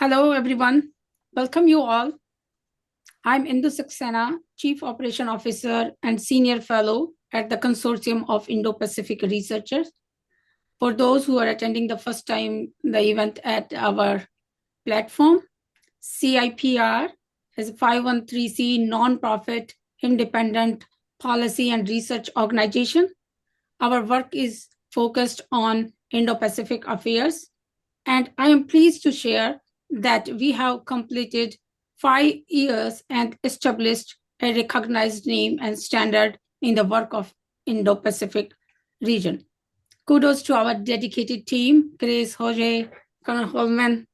Hello, everyone. Welcome you all. I'm Indu Saxena, Chief Operation Officer and Senior Fellow at the Consortium of Indo-Pacific Researchers. For those who are attending the first time the event at our platform, CIPR is a 513c nonprofit independent policy and research organization. Our work is focused on Indo-Pacific affairs, and I am pleased to share that we have completed 5 years and established a recognized name and standard in the work of Indo-Pacific region. Kudos to our dedicated team, Grace, Jose, Colonel Holman.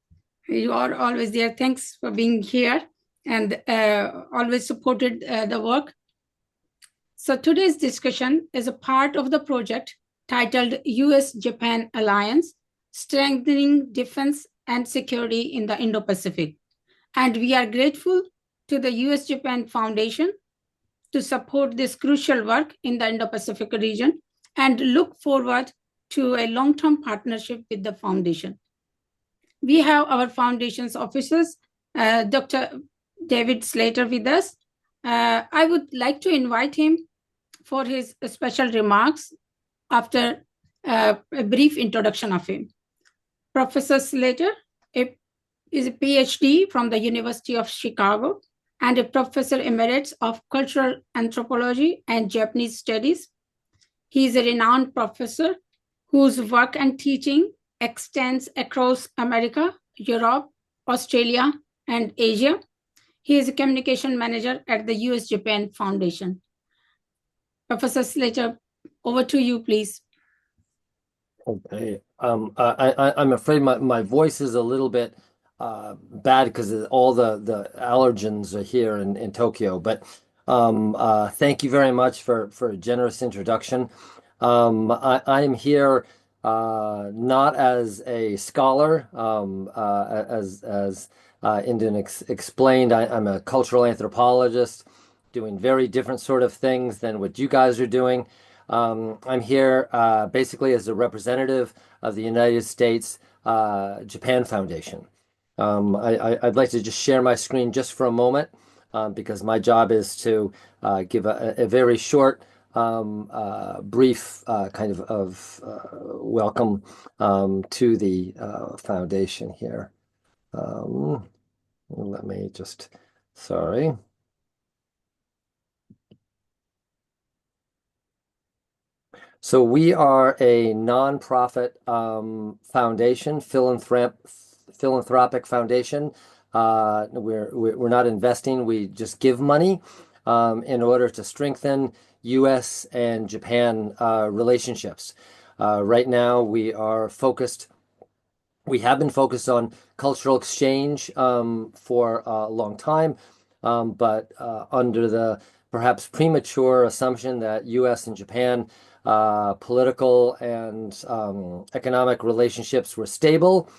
You are always there. Thanks for being here and always supported the work. So today's discussion is a part of the project titled U.S. Japan Alliance, Strengthening Defense and Security in the Indo-Pacific. And we are grateful to the U.S. Japan Foundation to support this crucial work in the Indo-Pacific region and look forward to a long-term partnership with the foundation. We have our foundation's officers, Dr. David Slater with us. I would like to invite him for his special remarks after a brief introduction of him. Professor Slater is a PhD from the University of Chicago and a professor emeritus of cultural anthropology and Japanese studies. He is a renowned professor whose work and teaching extends across America, Europe, Australia, and Asia. He is a communication manager at the U.S. Japan Foundation. Professor Slater, over to you, please. Okay. I'm afraid my voice is a little bit bad because all the allergens are here in Tokyo. But thank you very much for a generous introduction. I'm here not as a scholar, as Indian explained. I'm a cultural anthropologist doing very different sort of things than what you guys are doing. I'm here basically as a representative of the United States Japan Foundation. I'd like to just share my screen just for a moment because my job is to give a very short, brief kind of welcome to the foundation here. Let me just, sorry. So we are a nonprofit foundation, philanthropic foundation. We're not investing; we just give money in order to strengthen U.S. and Japan relationships. Right now, we have been focused on cultural exchange for a long time, but under the perhaps premature assumption that U.S. and Japan political and economic relationships were stable,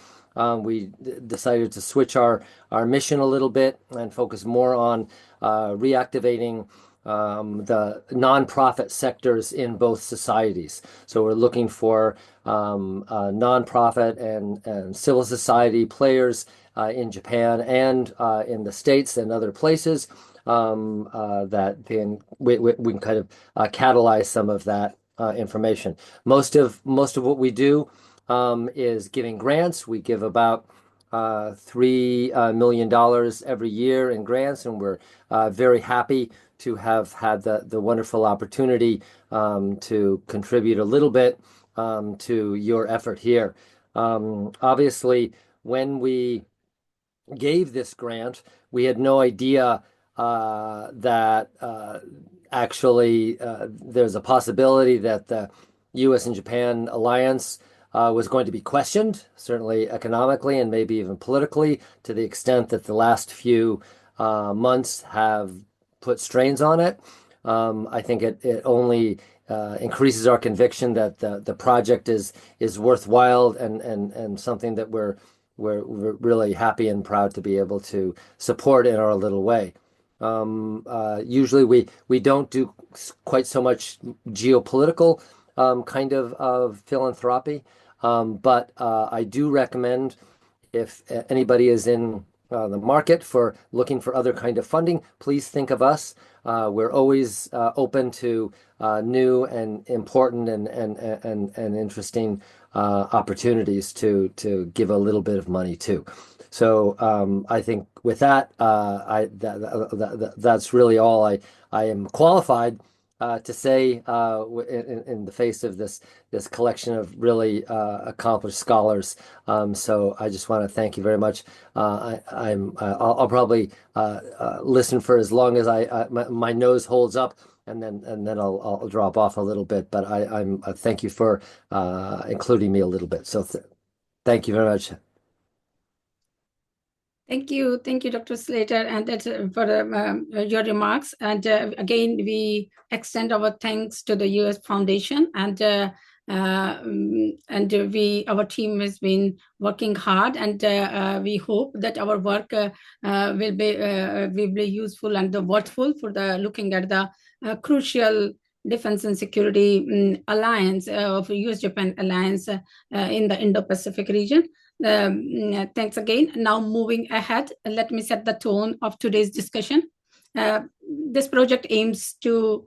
we decided to switch our mission a little bit and focus more on reactivating the nonprofit sectors in both societies. So we're looking for nonprofit and civil society players in Japan and in the States and other places that then we can kind of catalyze some of that information. Most of what we do is giving grants. We give about $3 million every year in grants, and we're very happy to have had the wonderful opportunity to contribute a little bit to your effort here. Obviously, when we gave this grant, we had no idea that actually there's a possibility that the U.S. and Japan alliance was going to be questioned, certainly economically and maybe even politically, to the extent that the last few months have put strains on it. I think it only increases our conviction that the project is worthwhile and something that we're really happy and proud to be able to support in our little way. Usually we don't do quite so much geopolitical kind of philanthropy, but I do recommend if anybody is in the market for looking for other kind of funding, please think of us. We're always open to new and important and interesting opportunities to give a little bit of money to. So I think with that, that's really all I am qualified to say in the face of this collection of really accomplished scholars. So I just want to thank you very much. I'll probably listen for as long as my nose holds up, and then I'll drop off a little bit. But I thank you for including me a little bit. So thank you very much. Thank you, Dr. Slater, and that's for your remarks. And again, we extend our thanks to the U.S. Foundation, and our team has been working hard, and we hope that our work will be useful and worthwhile for looking at the crucial defense and security alliance of U.S. Japan Alliance in the Indo-Pacific region. Thanks again. Now moving ahead, let me set the tone of today's discussion. This project aims to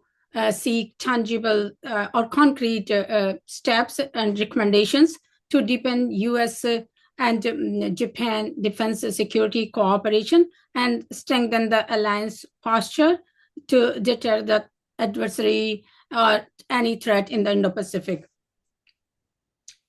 seek tangible or concrete steps and recommendations to deepen U.S. and Japan defense security cooperation and strengthen the alliance posture to deter the adversary or any threat in the Indo-Pacific.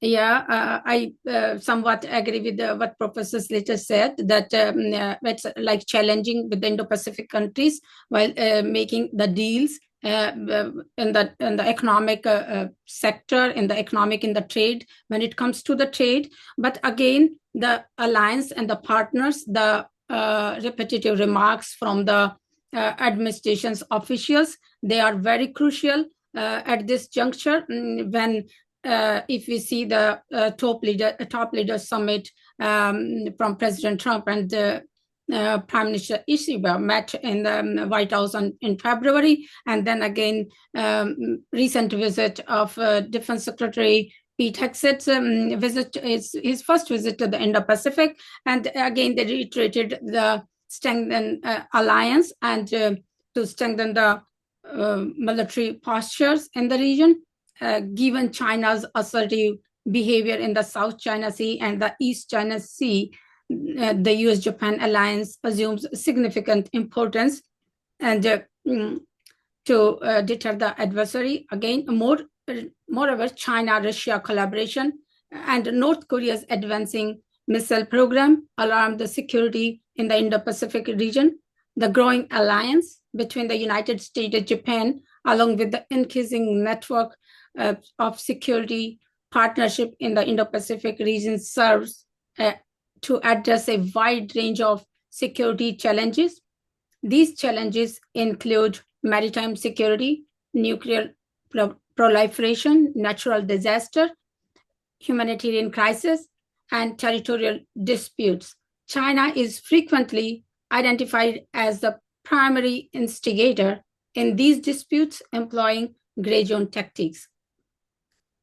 Yeah, I somewhat agree with what Professor Slater said, that it's like challenging with the Indo-Pacific countries while making the deals in the economic sector, in the trade, when it comes to the trade. But again, the alliance and the partners, the repetitive remarks from the administration's officials, they are very crucial at this juncture when if we see the top leader summit from President Trump and Prime Minister Ishida met in the White House in February, and then again recent visit of Defense Secretary Pete Hexet's visit, his first visit to the Indo-Pacific, and again they reiterated the strengthen alliance and to strengthen the military postures in the region. Given China's assertive behavior in the South China Sea and the East China Sea, the U.S. Japan Alliance assumes significant importance and to deter the adversary. Again, moreover, China-Russia collaboration and North Korea's advancing missile program alarm the security in the Indo-Pacific region. The growing alliance between the United States and Japan, along with the increasing network of security partnership in the Indo-Pacific region, serves to address a wide range of security challenges. These challenges include maritime security, nuclear proliferation, natural disaster, humanitarian crisis, and territorial disputes. China is frequently identified as the primary instigator in these disputes, employing gray zone tactics.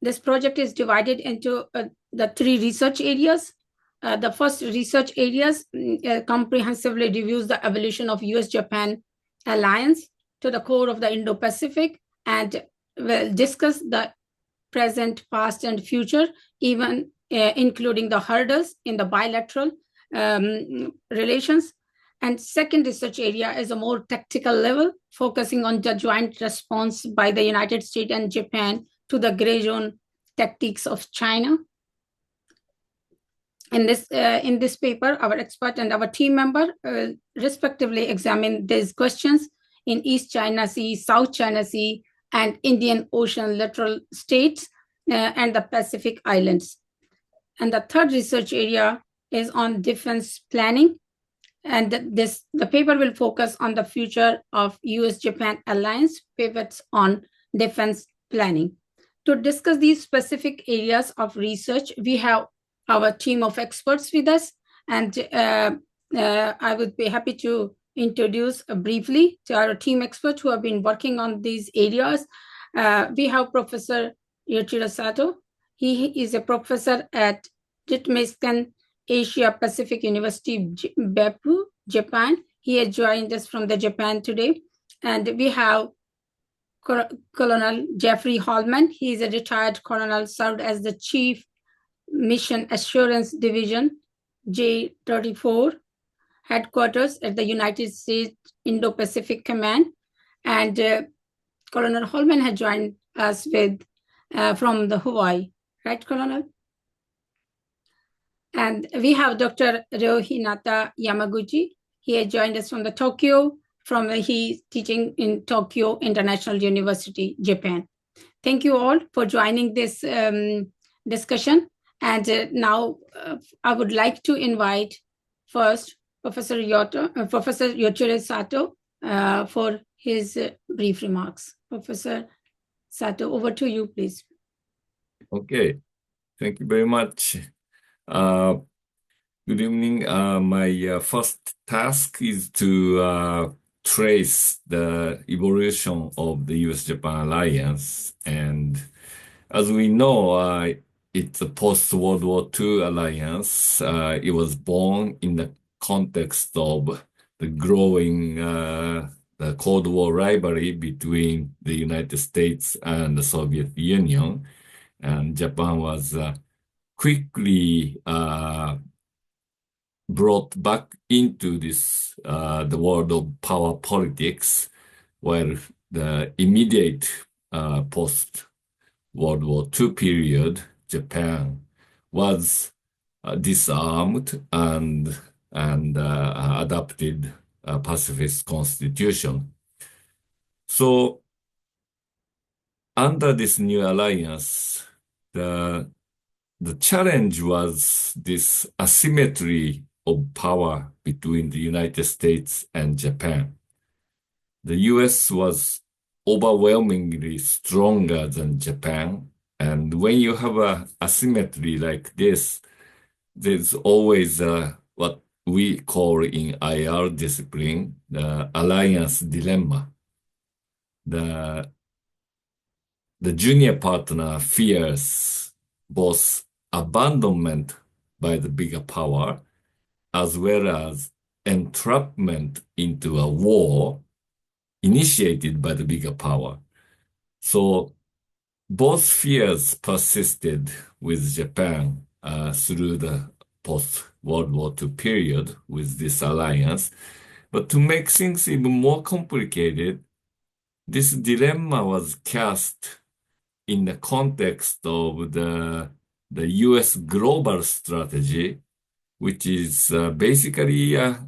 This project is divided into the three research areas. The first research areas comprehensively reviews the evolution of U.S.-Japan alliance to the core of the Indo-Pacific and will discuss the present, past, and future, even including the hurdles in the bilateral relations. And second research area is a more tactical level, focusing on the joint response by the United States and Japan to the gray zone tactics of China. In this paper, our expert and our team member respectively examine these questions in East China Sea, South China Sea, and Indian Ocean littoral states and the Pacific Islands. And the third research area is on defense planning. And the paper will focus on the future of U.S.-Japan Alliance, pivots on defense planning. To discuss these specific areas of research, we have our team of experts with us, and I would be happy to introduce briefly to our team experts who have been working on these areas. We have Professor Yoshiro Sato. He is a professor at Ritmeiskan Asia Pacific University, Beppu, Japan. He has joined us from the Japan today. And we have Colonel Jeffrey Holman. He is a retired colonel, served as the Chief Mission Assurance Division, J-34, headquarters at the United States Indo-Pacific Command. And Colonel Holman has joined us from the Hawaii, right, Colonel? And we have Dr. Ryohinata Yamaguchi. He has joined us from the Tokyo, he's teaching in Tokyo International University, Japan. Thank you all for joining this discussion. And now I would like to invite first Professor Yoshiro Sato for his brief remarks. Professor Sato, over to you, please. Okay, thank you very much. Good evening. My first task is to trace the evolution of the U.S. Japan Alliance. And as we know, it's a post-World War II alliance. It was born in the context of the growing the Cold War rivalry between the United States and the Soviet Union. And Japan was quickly brought back into this the world of power politics, where the immediate post-World War II period, Japan was disarmed and adopted a pacifist constitution. So under this new alliance, the challenge was this asymmetry of power between the United States and Japan. The US was overwhelmingly stronger than Japan. And when you have a asymmetry like this, there's always what we call in IR discipline, the alliance dilemma. The junior partner fears both abandonment by the bigger power as well as entrapment into a war initiated by the bigger power. So both fears persisted with Japan through the post-World War II period with this alliance. But to make things even more complicated, this dilemma was cast in the context of the U.S. global strategy, which is basically a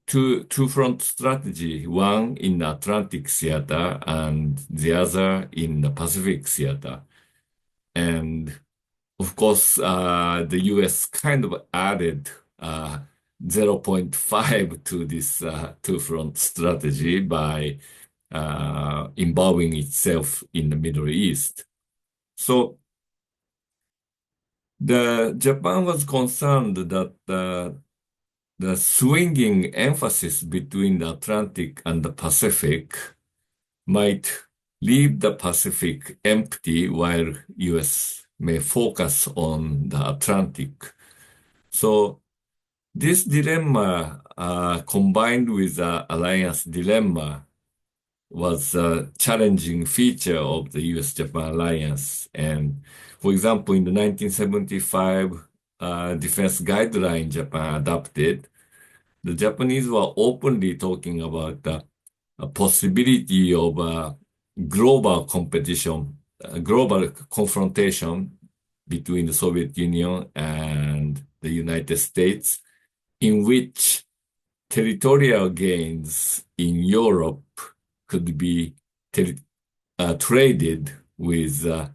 two-front strategy, one in the Atlantic theater and the other in the Pacific theater. And of course, the U.S. kind of added 0.5 to this two-front strategy by involving itself in the Middle East. So Japan was concerned that the swinging emphasis between the Atlantic and the Pacific might leave the Pacific empty while US may focus on the Atlantic. So this dilemma combined with the alliance dilemma was a challenging feature of the U.S.-Japan Alliance. And for example, in the 1975 defense guideline Japan adopted, the Japanese were openly talking about the possibility of global competition, global confrontation between the Soviet Union and the United States, in which territorial gains in Europe could be traded with the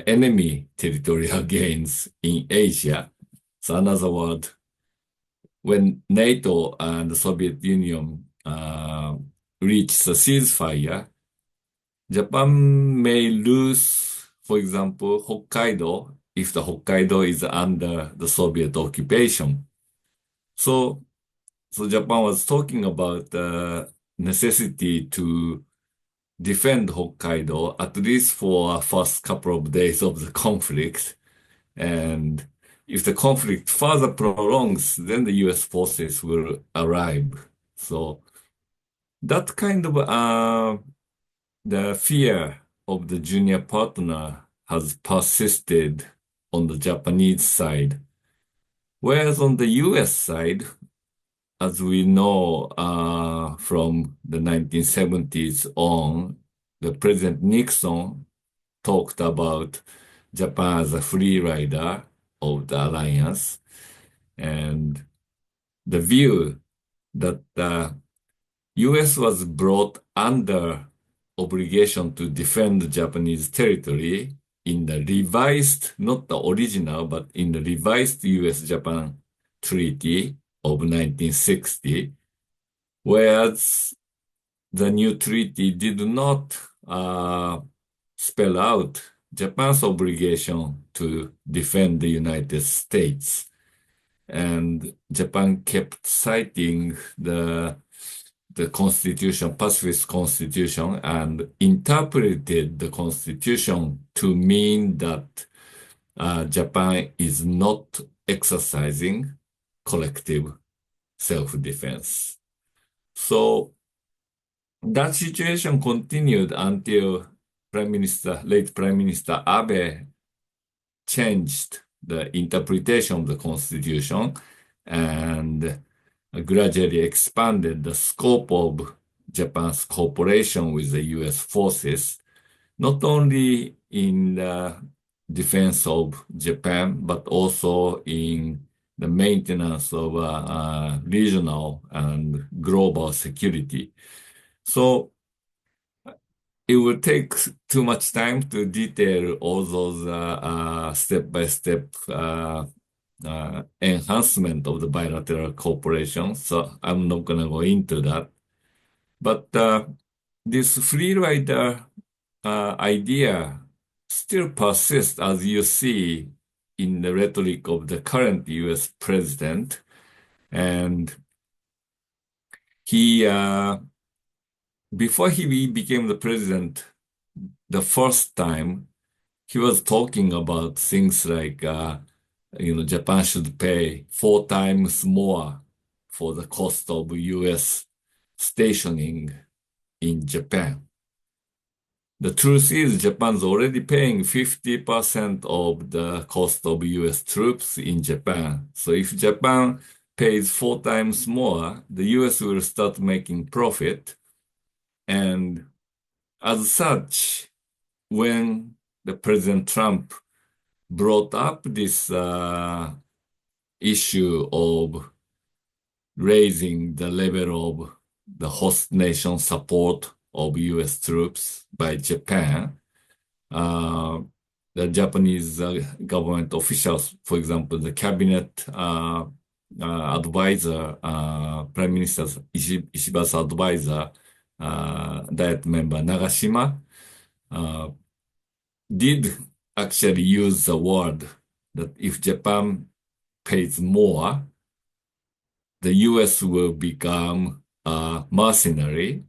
enemy territorial gains in Asia. So in other words, when NATO and the Soviet Union reach the ceasefire, Japan may lose, for example, Hokkaido, if the Hokkaido is under the Soviet occupation. So Japan was talking about the necessity to defend Hokkaido, at least for the first couple of days of the conflict. And if the conflict further prolongs, then the U.S. forces will arrive. So that kind of the fear of the junior partner has persisted on the Japanese side. Whereas on the US side, as we know from the 1970s on, the President Nixon talked about Japan as a free rider of the alliance, and the view that the US was brought under obligation to defend Japanese territory in the revised, not the original, but in the revised U.S.-Japan Treaty of 1960, whereas the new treaty did not spell out Japan's obligation to defend the United States. And Japan kept citing the Constitution, pacifist Constitution, and interpreted the Constitution to mean that Japan is not exercising collective self-defense. So that situation continued until late Prime Minister Abe changed the interpretation of the Constitution and gradually expanded the scope of Japan's cooperation with the U.S. forces, not only in the defense of Japan, but also in the maintenance of regional and global security. So it will take too much time to detail all those step-by-step enhancement of the bilateral cooperation, so I'm not going to go into that. But this free rider idea still persists, as you see in the rhetoric of the current U.S. president. And he, before he became the president, the first time, he was talking about things like, Japan should pay 4 times more for the cost of U.S. stationing in Japan. The truth is, Japan's already paying 50% of the cost of U.S. troops in Japan. So if Japan pays 4 times more, the U.S. will start making profit. And as such, when the President Trump brought up this issue of raising the level of the host nation support of U.S. troops by Japan, the Japanese government officials, for example, the cabinet advisor, Prime Minister Ishiba's advisor, Diet member Nagashima, did actually use the word that if Japan pays more, the U.S. will become mercenary,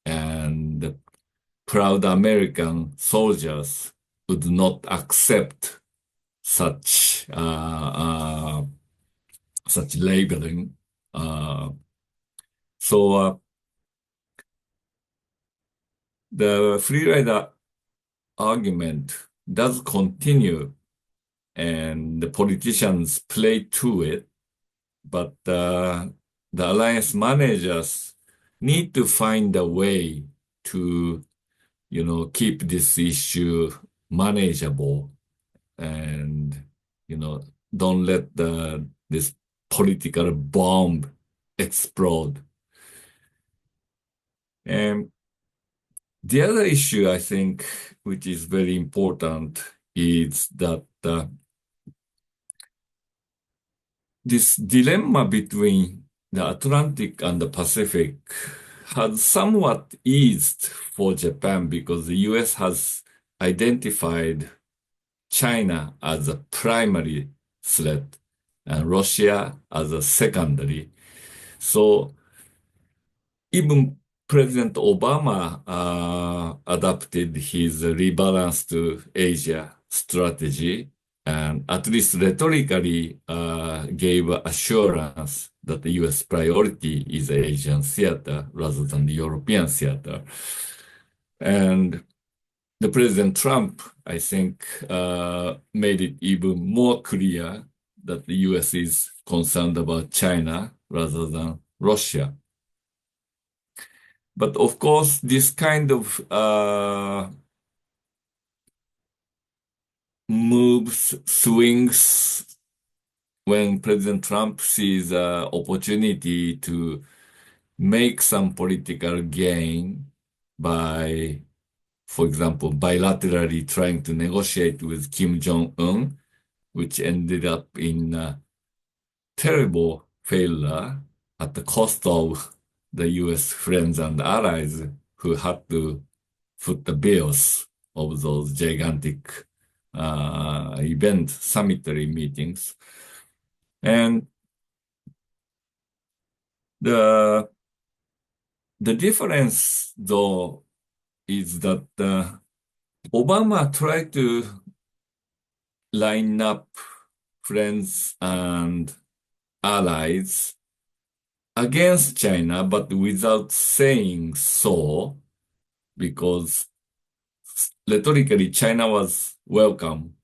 and the proud American soldiers would not accept such labeling. So the free rider argument does continue, and the politicians play to it, but the alliance managers need to find a way to, keep this issue manageable and, don't let this political bomb explode. And the other issue, I think, which is very important, is that this dilemma between the Atlantic and the Pacific has somewhat eased for Japan because the US has identified China as a primary threat and Russia as a secondary. So even President Obama adopted his rebalance to Asia strategy, and at least rhetorically gave assurance that the U.S. priority is Asian theater rather than the European theater. And the President Trump, I think, made it even more clear that the U.S. is concerned about China rather than Russia. But of course, this kind of moves, swings, when President Trump sees an opportunity to make some political gain by, for example, bilaterally trying to negotiate with Kim Jong-un, which ended up in a terrible failure at the cost of the U.S. friends and allies who had to foot the bills of those gigantic summitory meetings. And the difference, though, is that Obama tried to line up friends and allies against China, but without saying so, because rhetorically China was welcome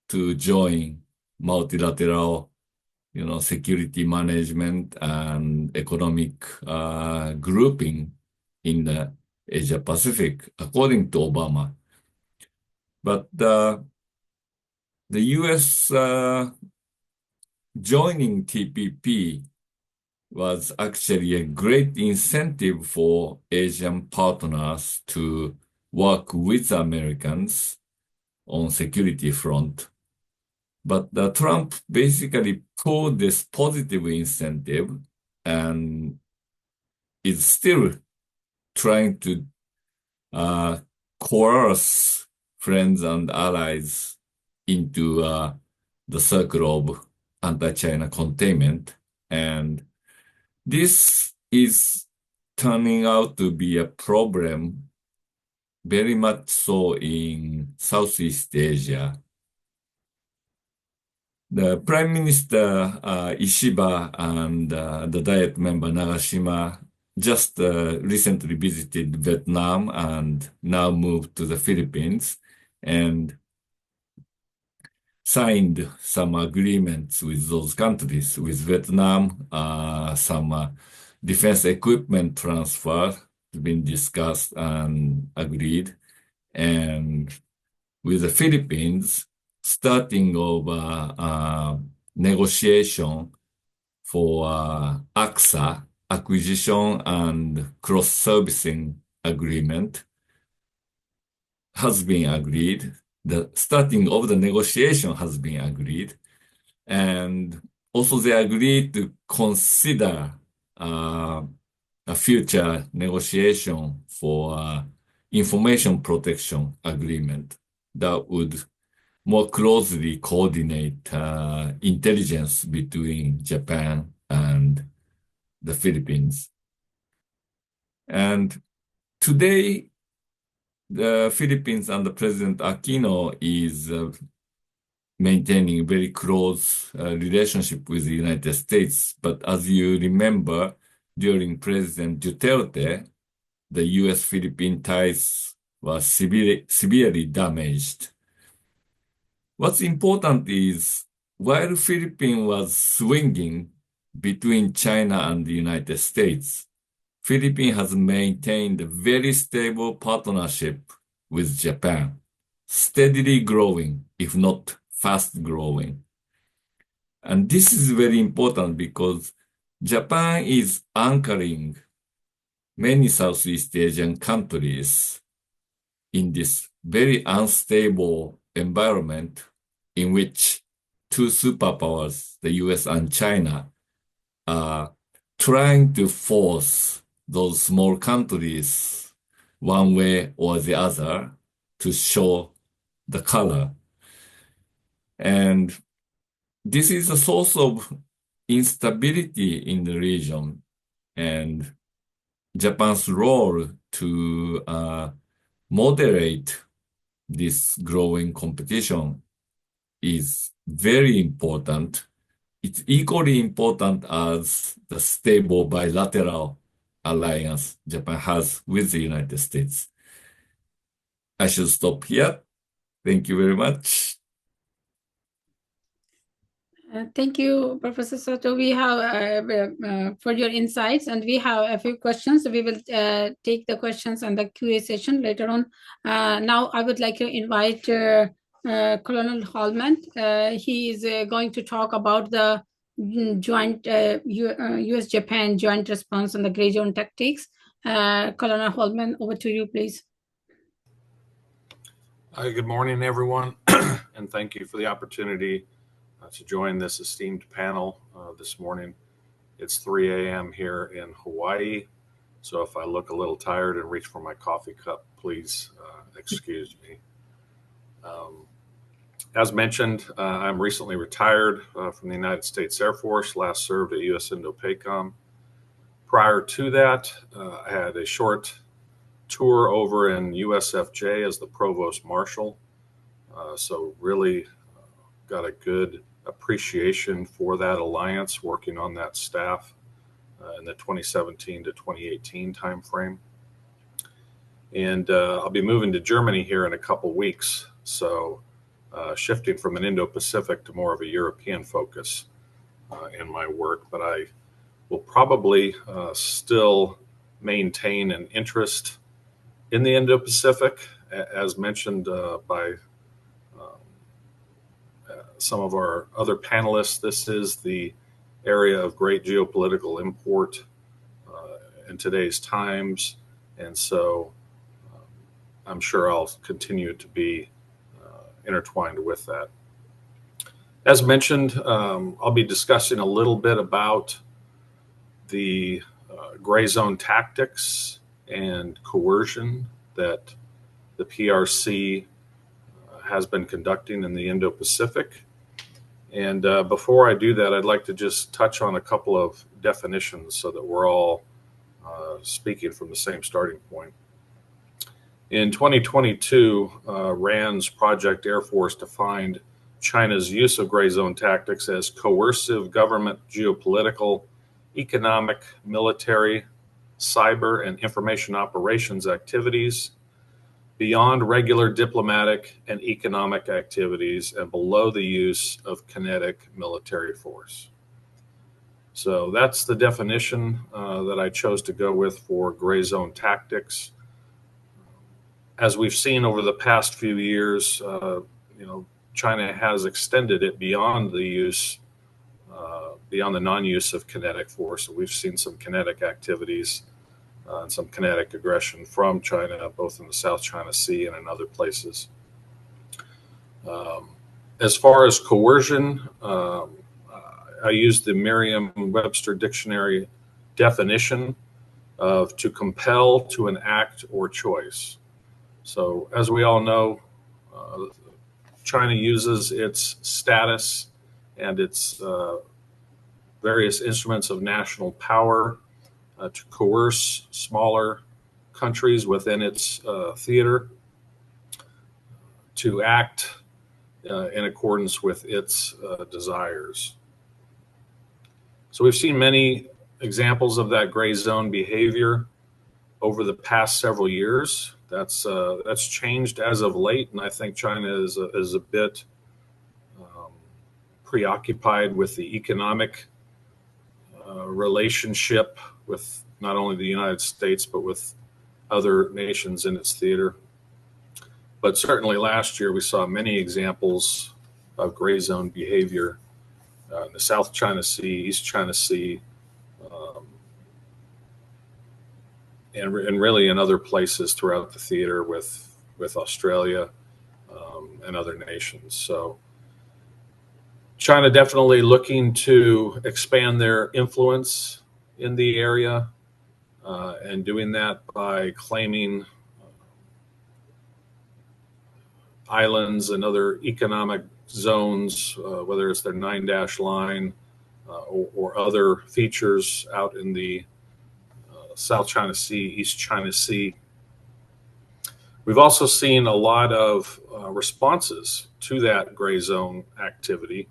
to join multilateral, security management and economic grouping in the Asia Pacific, according to Obama. But the U.S. Joining TPP was actually a great incentive for Asian partners to work with Americans on security front. But Trump basically pulled this positive incentive and is still trying to coerce friends and allies into the circle of anti-China containment. And this is turning out to be a problem, very much so in Southeast Asia. The Prime Minister Ishiba and the Diet member Nagashima just recently visited Vietnam and now moved to the Philippines and signed some agreements with those countries. With Vietnam, some defense equipment transfer has been discussed and agreed. And with the Philippines, starting of negotiation for AXA, acquisition and cross-servicing agreement, has been agreed. The starting of the negotiation has been agreed. And also they agreed to consider a future negotiation for information protection agreement that would more closely coordinate intelligence between Japan and the Philippines. And today, the Philippines under President Aquino is maintaining a very close relationship with the United States. But as you remember, during President Duterte, the U.S.-Philippine ties were severely damaged. What's important is, while Philippines was swinging between China and the United States, Philippines has maintained a very stable partnership with Japan, steadily growing, if not fast growing. And this is very important because Japan is anchoring many Southeast Asian countries in this very unstable environment in which two superpowers, the US and China, are trying to force those small countries one way or the other to show the color. And this is a source of instability in the region, and Japan's role to moderate this growing competition is very important. It's equally important as the stable bilateral alliance Japan has with the United States. I should stop here. Thank you very much. Thank you, Professor Sato. We have for your insights, and we have a few questions. We will take the questions on the QA session later on. Now, I would like to invite Colonel Holman. He is going to talk about the joint U.S. Japan joint response on the gray zone tactics. Colonel Holman, over to you, please. Good morning, everyone, and thank you for the opportunity to join this esteemed panel this morning. It's 3 a.m. here in Hawaii, so if I look a little tired and reach for my coffee cup, please excuse me. As mentioned, I'm recently retired from the United States Air Force, last served at U.S. Indo-Pacific. Prior to that, I had a short tour over in USFJ as the Provost Marshal, so really got a good appreciation for that alliance, working on that staff in the 2017 to 2018 timeframe. And I'll be moving to Germany here in a couple weeks, so shifting from an Indo-Pacific to more of a European focus in my work. But I will probably still maintain an interest in the Indo-Pacific, as mentioned by some of our other panelists. This is the area of great geopolitical import in today's times, and so I'm sure I'll continue to be intertwined with that. As mentioned, I'll be discussing a little bit about the gray zone tactics and coercion that the PRC has been conducting in the Indo-Pacific. And before I do that, I'd like to just touch on a couple of definitions so that we're all speaking from the same starting point. In 2022, RAND's Project Air Force defined China's use of gray zone tactics as coercive government, geopolitical, economic, military, cyber, and information operations activities beyond regular diplomatic and economic activities and below the use of kinetic military force. So that's the definition that I chose to go with for gray zone tactics. As we've seen over the past few years, China has extended it beyond the use, beyond the non-use of kinetic force. So we've seen some kinetic activities and some kinetic aggression from China, both in the South China Sea and in other places. As far as coercion, I used the Merriam-Webster dictionary definition of to compel to an act or choice. So as we all know, China uses its status and its various instruments of national power to coerce smaller countries within its theater to act in accordance with its desires. So we've seen many examples of that gray zone behavior over the past several years. That's changed as of late, and I think China is a bit preoccupied with the economic relationship with not only the United States, but with other nations in its theater. But certainly last year, we saw many examples of gray zone behavior in the South China Sea, East China Sea, and really in other places throughout the theater with Australia and other nations. So China definitely looking to expand their influence in the area and doing that by claiming islands and other economic zones, whether it's their 9-dash line or other features out in the South China Sea, East China Sea. We've also seen a lot of responses to that gray zone activity,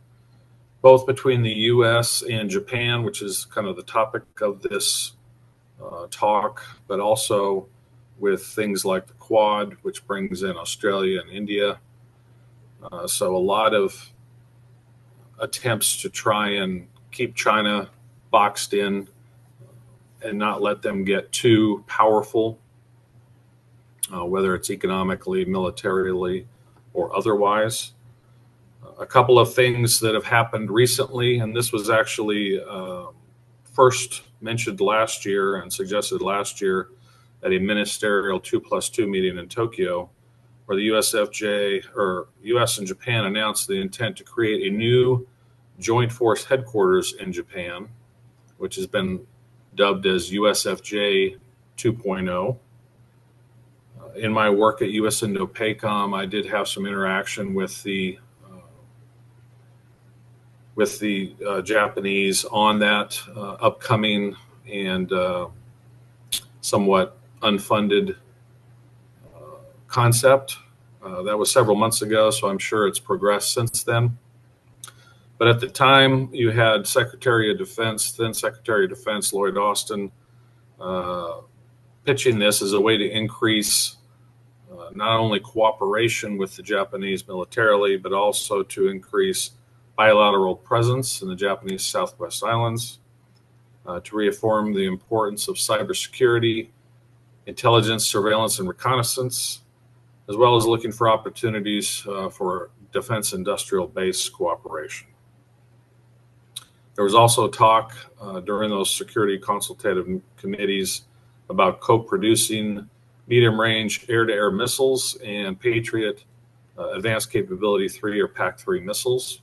both between the U.S. and Japan, which is kind of the topic of this talk, but also with things like the Quad, which brings in Australia and India. So a lot of attempts to try and keep China boxed in and not let them get too powerful, whether it's economically, militarily, or otherwise. A couple of things that have happened recently, and this was actually first mentioned last year and suggested last year at a ministerial 2+2 meeting in Tokyo, where the USFJ, or US and Japan, announced the intent to create a new joint force headquarters in Japan, which has been dubbed as USFJ 2.0. In my work at US Indo-Pacom, I did have some interaction with the Japanese on that upcoming and somewhat unfunded concept. That was several months ago, so I'm sure it's progressed since then. But at the time, you had then Secretary of Defense Lloyd Austin pitching this as a way to increase not only cooperation with the Japanese militarily, but also to increase bilateral presence in the Japanese Southwest Islands, to reaffirm the importance of cybersecurity, intelligence, surveillance, and reconnaissance, as well as looking for opportunities for defense industrial base cooperation. There was also talk during those security consultative committees about co-producing medium-range air-to-air missiles and Patriot Advanced Capability 3 or PAC-3 missiles.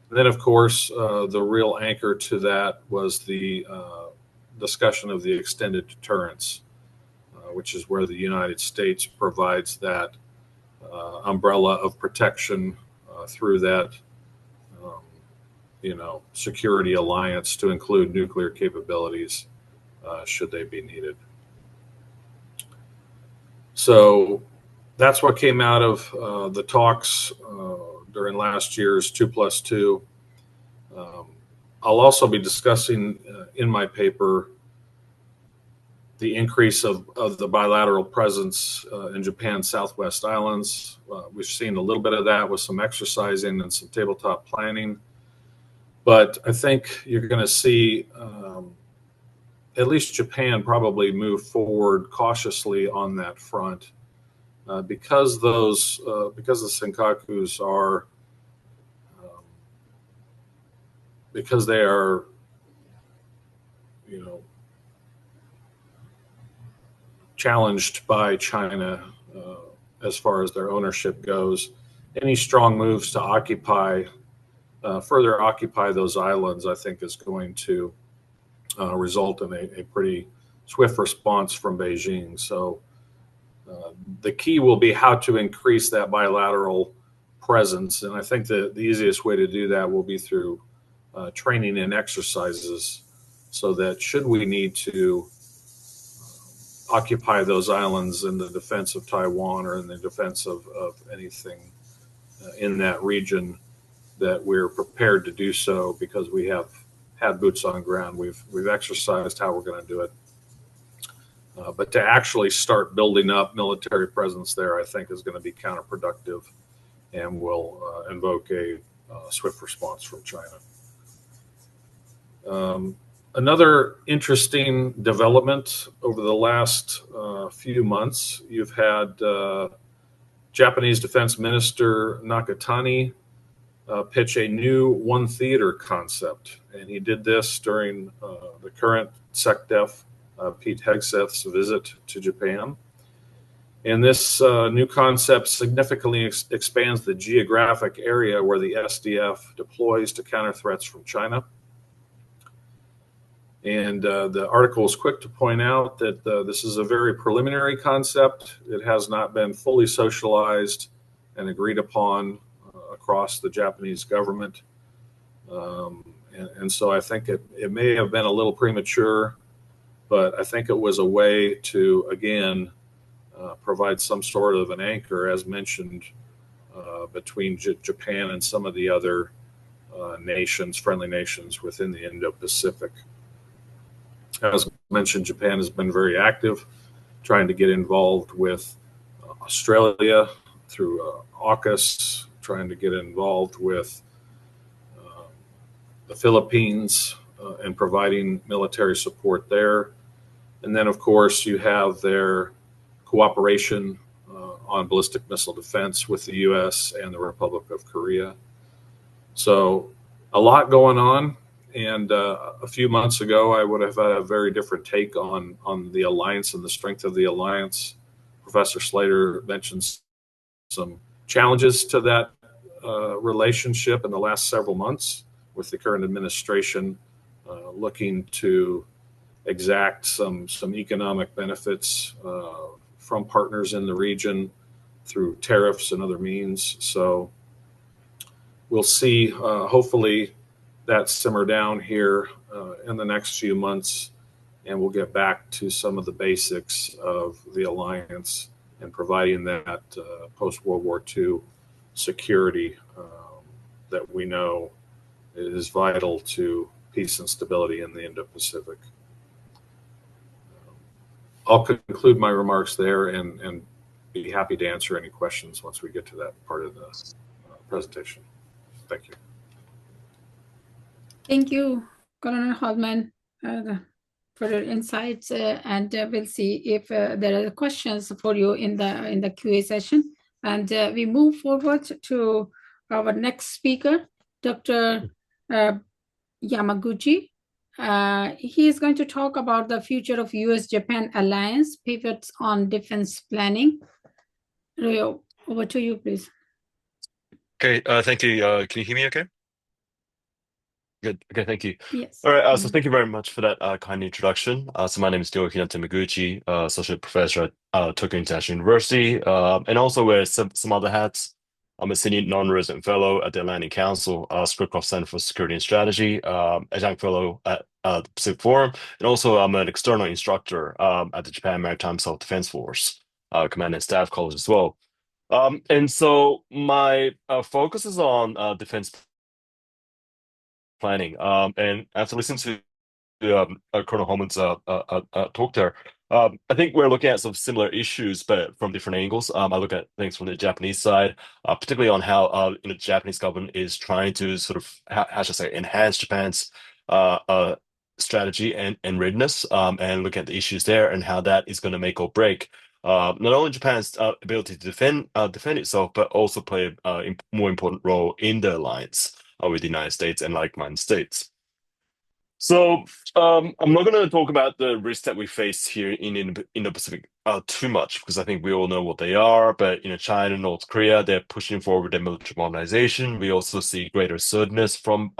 And then, of course, the real anchor to that was the discussion of the extended deterrence, which is where the United States provides that umbrella of protection through that security alliance to include nuclear capabilities should they be needed. So that's what came out of the talks during last year's 2+2. I'll also be discussing in my paper the increase of the bilateral presence in Japan's Southwest Islands. We've seen a little bit of that with some exercising and some tabletop planning. But I think you're going to see at least Japan probably move forward cautiously on that front because the Senkakus are because they are challenged by China as far as their ownership goes. Any strong moves to further occupy those islands, I think, is going to result in a pretty swift response from Beijing. So the key will be how to increase that bilateral presence. And I think the easiest way to do that will be through training and exercises, so that should we need to occupy those islands in the defense of Taiwan or in the defense of anything in that region, that we're prepared to do so because we have had boots on ground. We've exercised how we're going to do it. But to actually start building up military presence there, I think, is going to be counterproductive and will invoke a swift response from China. Another interesting development over the last few months, you've had Japanese Defense Minister Nakatani pitch a new one theater concept. And he did this during the current SecDef Pete Hegseth's visit to Japan. And this new concept significantly expands the geographic area where the SDF deploys to counter threats from China. And the article is quick to point out that this is a very preliminary concept. It has not been fully socialized and agreed upon across the Japanese government. And so I think it may have been a little premature, but I think it was a way to, again, provide some sort of an anchor, as mentioned between Japan and some of the other nations, friendly nations within the Indo-Pacific. As mentioned, Japan has been very active, trying to get involved with Australia through AUKUS, trying to get involved with the Philippines and providing military support there. And then, of course, you have their cooperation on ballistic missile defense with the U.S. and the Republic of Korea. So a lot going on. And a few months ago, I would have had a very different take on the alliance and the strength of the alliance. Professor Slater mentions some challenges to that relationship in the last several months, with the current administration looking to exact some economic benefits from partners in the region through tariffs and other means. So we'll see, hopefully, that simmer down here in the next few months, and we'll get back to some of the basics of the alliance and providing that post-World War II security that we know is vital to peace and stability in the Indo-Pacific. I'll conclude my remarks there and be happy to answer any questions once we get to that part of the presentation. Thank you. Thank you, Colonel Hallman, for your insights, and we'll see if there are questions for you in the QA session. And we move forward to our next speaker, Dr. Yamaguchi. He is going to talk about the future of U.S. Japan Alliance, pivots on defense planning. Ryo, over to you, please. Okay, thank you. Can you hear me okay? Good. Okay, thank you. Yes. All right, so thank you very much for that kind introduction. So my name is Ryo Yamaguchi, associate professor at Tokyo International University, and also wear some other hats. I'm a senior non-resident fellow at the Atlantic Council, Screwcroft Center for Security and Strategy, adjunct fellow at the Pacific Forum, and also I'm an external instructor at the Japan Maritime Self-Defense Force, Command and Staff College as well. And so my focus is on defense planning. And after listening to Colonel Holman's talk there, I think we're looking at some similar issues, but from different angles. I look at things from the Japanese side, particularly on how the Japanese government is trying to sort of, how should I say, enhance Japan's strategy and readiness, and look at the issues there and how that is going to make or break not only Japan's ability to defend itself, but also play a more important role in the alliance with the United States and like-minded states. So I'm not going to talk about the risks that we face here in Indo-Pacific too much, because I think we all know what they are. But China, North Korea, they're pushing forward their military modernization. We also see greater assertiveness from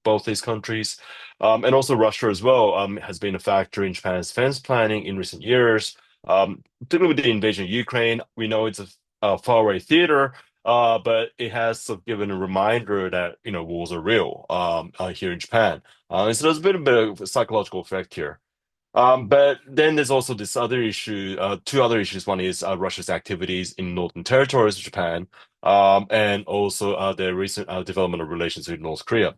both these countries, and also Russia as well has been a factor in Japan's defense planning in recent years. Particularly with the invasion of Ukraine, we know it's a faraway theater. But it has sort of given a reminder that wars are real here in Japan. And so there's been a bit of a psychological effect here. But then there's also this other issue, two other issues. One is Russia's activities in northern territories of Japan, and also the recent development of relations with North Korea.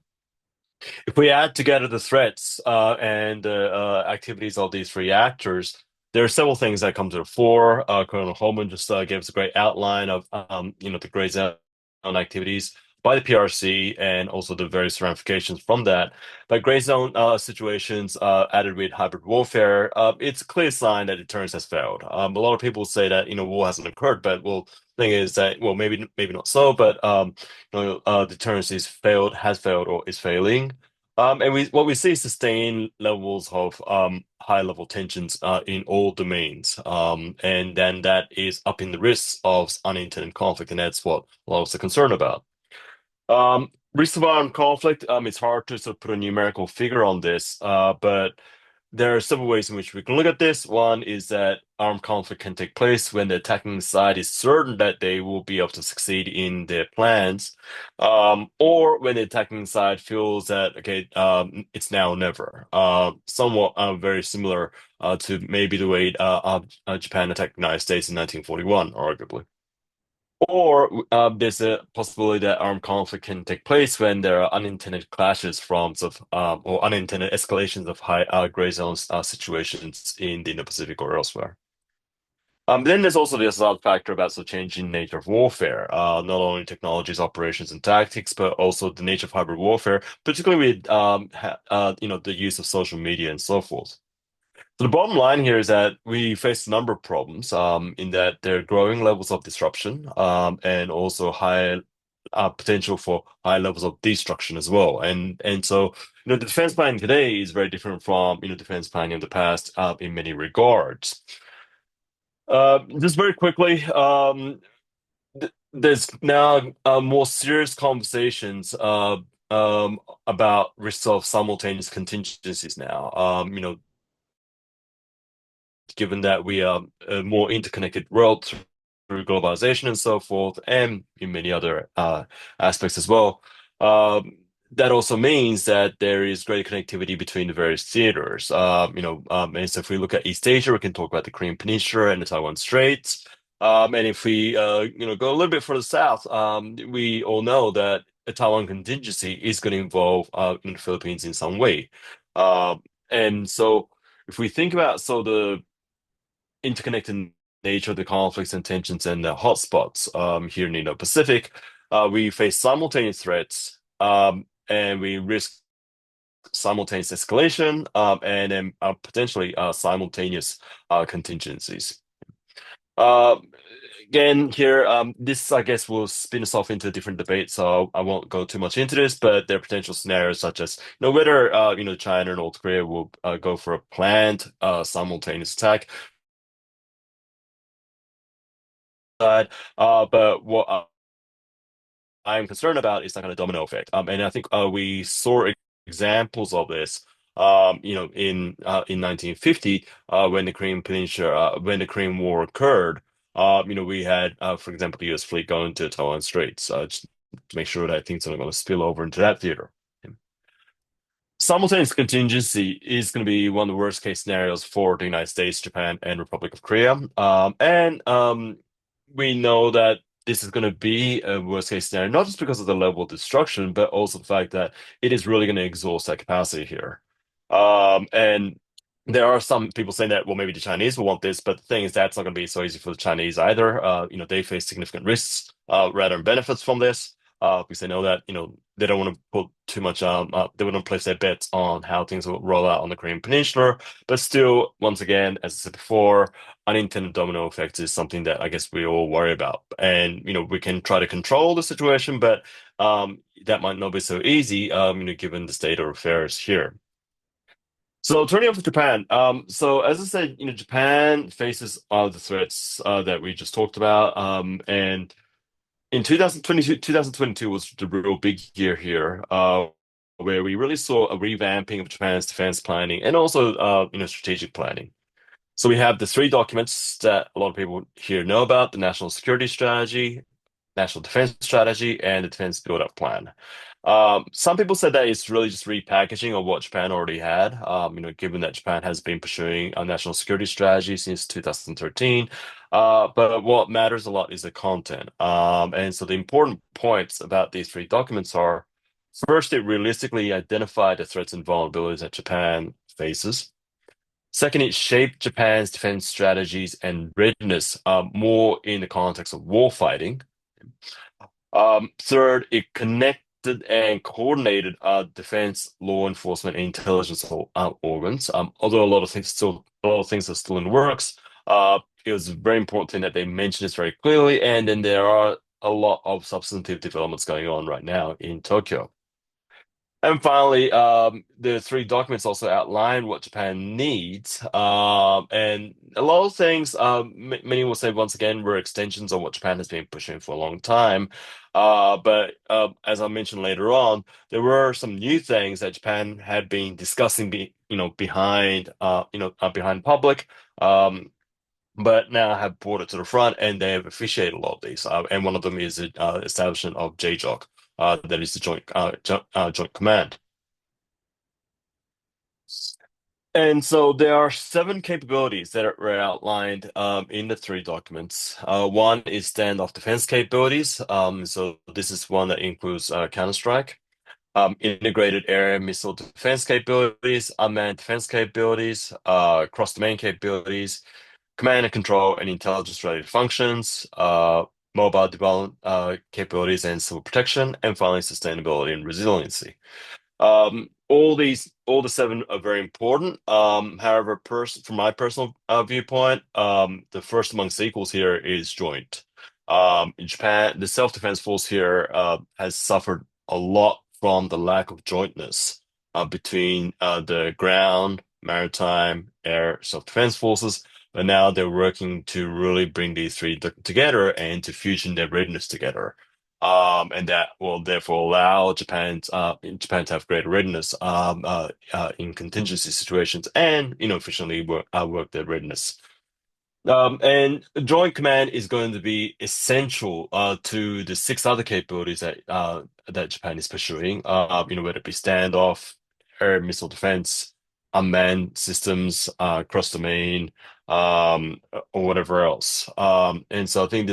If we add together the threats and activities of these three actors, there are several things that come to the fore. Colonel Holman just gave us a great outline of the gray zone activities by the PRC and also the various ramifications from that. But gray zone situations added with hybrid warfare, it's a clear sign that deterrence has failed. A lot of people say that war hasn't occurred, but thing is that maybe not so, but deterrence has failed, or is failing. And what we see is sustained levels of high level tensions in all domains, and then that is upping the risks of unintended conflict, and that's what a lot of us are concerned about. Risk of armed conflict, it's hard to sort of put a numerical figure on this, but there are several ways in which we can look at this. One is that armed conflict can take place when the attacking side is certain that they will be able to succeed in their plans, or when the attacking side feels that, okay, it's now or never. Somewhat very similar to maybe the way Japan attacked the United States in 1941, arguably. Or there's a possibility that armed conflict can take place when there are unintended clashes or unintended escalations of high gray zone situations in the Indo-Pacific or elsewhere. Then there's also this other factor about the changing nature of warfare, not only technologies, operations, and tactics, but also the nature of hybrid warfare, particularly with the use of social media and so forth. So the bottom line here is that we face a number of problems in that there are growing levels of disruption and also high potential for high levels of destruction as well. And so the defense planning today is very different from defense planning in the past in many regards. Just very quickly, there's now more serious conversations about risks of simultaneous contingencies now. Given that we are a more interconnected world through globalization and so forth, and in many other aspects as well. That also means that there is greater connectivity between the various theaters. And so if we look at East Asia, we can talk about the Korean Peninsula and the Taiwan Straits. And if we go a little bit further south, we all know that a Taiwan contingency is going to involve in the Philippines in some way. And so if we think about the interconnected nature of the conflicts and tensions and the hotspots here in the Indo-Pacific, we face simultaneous threats and we risk simultaneous escalation and then potentially simultaneous contingencies. Again, here, this, I guess, will spin us off into a different debate, so I won't go too much into this, but there are potential scenarios such as, whether, China and North Korea will go for a planned simultaneous attack. But what I'm concerned about is that kind of domino effect. And I think we saw examples of this, in 1950, when the Korean Peninsula, when the Korean War occurred. We had, for example, the U.S. fleet going to Taiwan Straits just to make sure that things are not going to spill over into that theater. Simultaneous contingency is going to be one of the worst case scenarios for the United States, Japan, and Republic of Korea. We know that this is going to be a worst case scenario, not just because of the level of destruction, but also the fact that it is really going to exhaust that capacity here. And there are some people saying that, well, maybe the Chinese will want this, but the thing is, that's not going to be so easy for the Chinese either. They face significant risks rather than benefits from this. Because they know that they don't want to put too much they want to place their bets on how things will roll out on the Korean Peninsula, but still, once again, as I said before, unintended domino effects is something that I guess we all worry about, and we can try to control the situation, but that might not be so easy given the state of affairs here. So turning over to Japan. So as I said, Japan faces all the threats that we just talked about, and in 2022 was the real big year here, where we really saw a revamping of Japan's defense planning and also, strategic planning. So we have the three documents that a lot of people here know about: the National Security Strategy, National Defense Strategy, and the Defense Build-Up Plan. Some people said that it's really just repackaging of what Japan already had, given that Japan has been pursuing a national security strategy since 2013. But what matters a lot is the content. And so the important points about these three documents are, first, it realistically identified the threats and vulnerabilities that Japan faces. Second, it shaped Japan's defense strategies and readiness more in the context of war fighting. Third, it connected and coordinated defense, law enforcement, and intelligence organs. Although a lot of things are still in the works, it was very important that they mention this very clearly. And then there are a lot of substantive developments going on right now in Tokyo. And finally, the three documents also outline what Japan needs. And a lot of things, many will say, once again, were extensions of what Japan has been pushing for a long time. But as I mentioned later on, there were some new things that Japan had been discussing, behind public. But now have brought it to the front, and they have officiated a lot of these. And one of them is the establishment of JJOC, that is the Joint Command. And so there are 7 capabilities that were outlined in the 3 documents. One is standoff defense capabilities. So this is one that includes counterstrike, integrated air missile defense capabilities, unmanned defense capabilities, cross-domain capabilities, command and control and intelligence-related functions, mobile development capabilities and civil protection, and finally sustainability and resiliency. All the 7 are very important. However, from my personal viewpoint, the first amongst equals here is joint. In Japan, the self-defense force here has suffered a lot from the lack of jointness between the ground, maritime, air self-defense forces. But now they're working to really bring these 3 together and to fusion their readiness together. And that will therefore allow Japan to have greater readiness in contingency situations and efficiently work their readiness. And joint command is going to be essential to the 6 other capabilities that Japan is pursuing. Whether it be standoff, air missile defense, unmanned systems, cross-domain, or whatever else. And so I think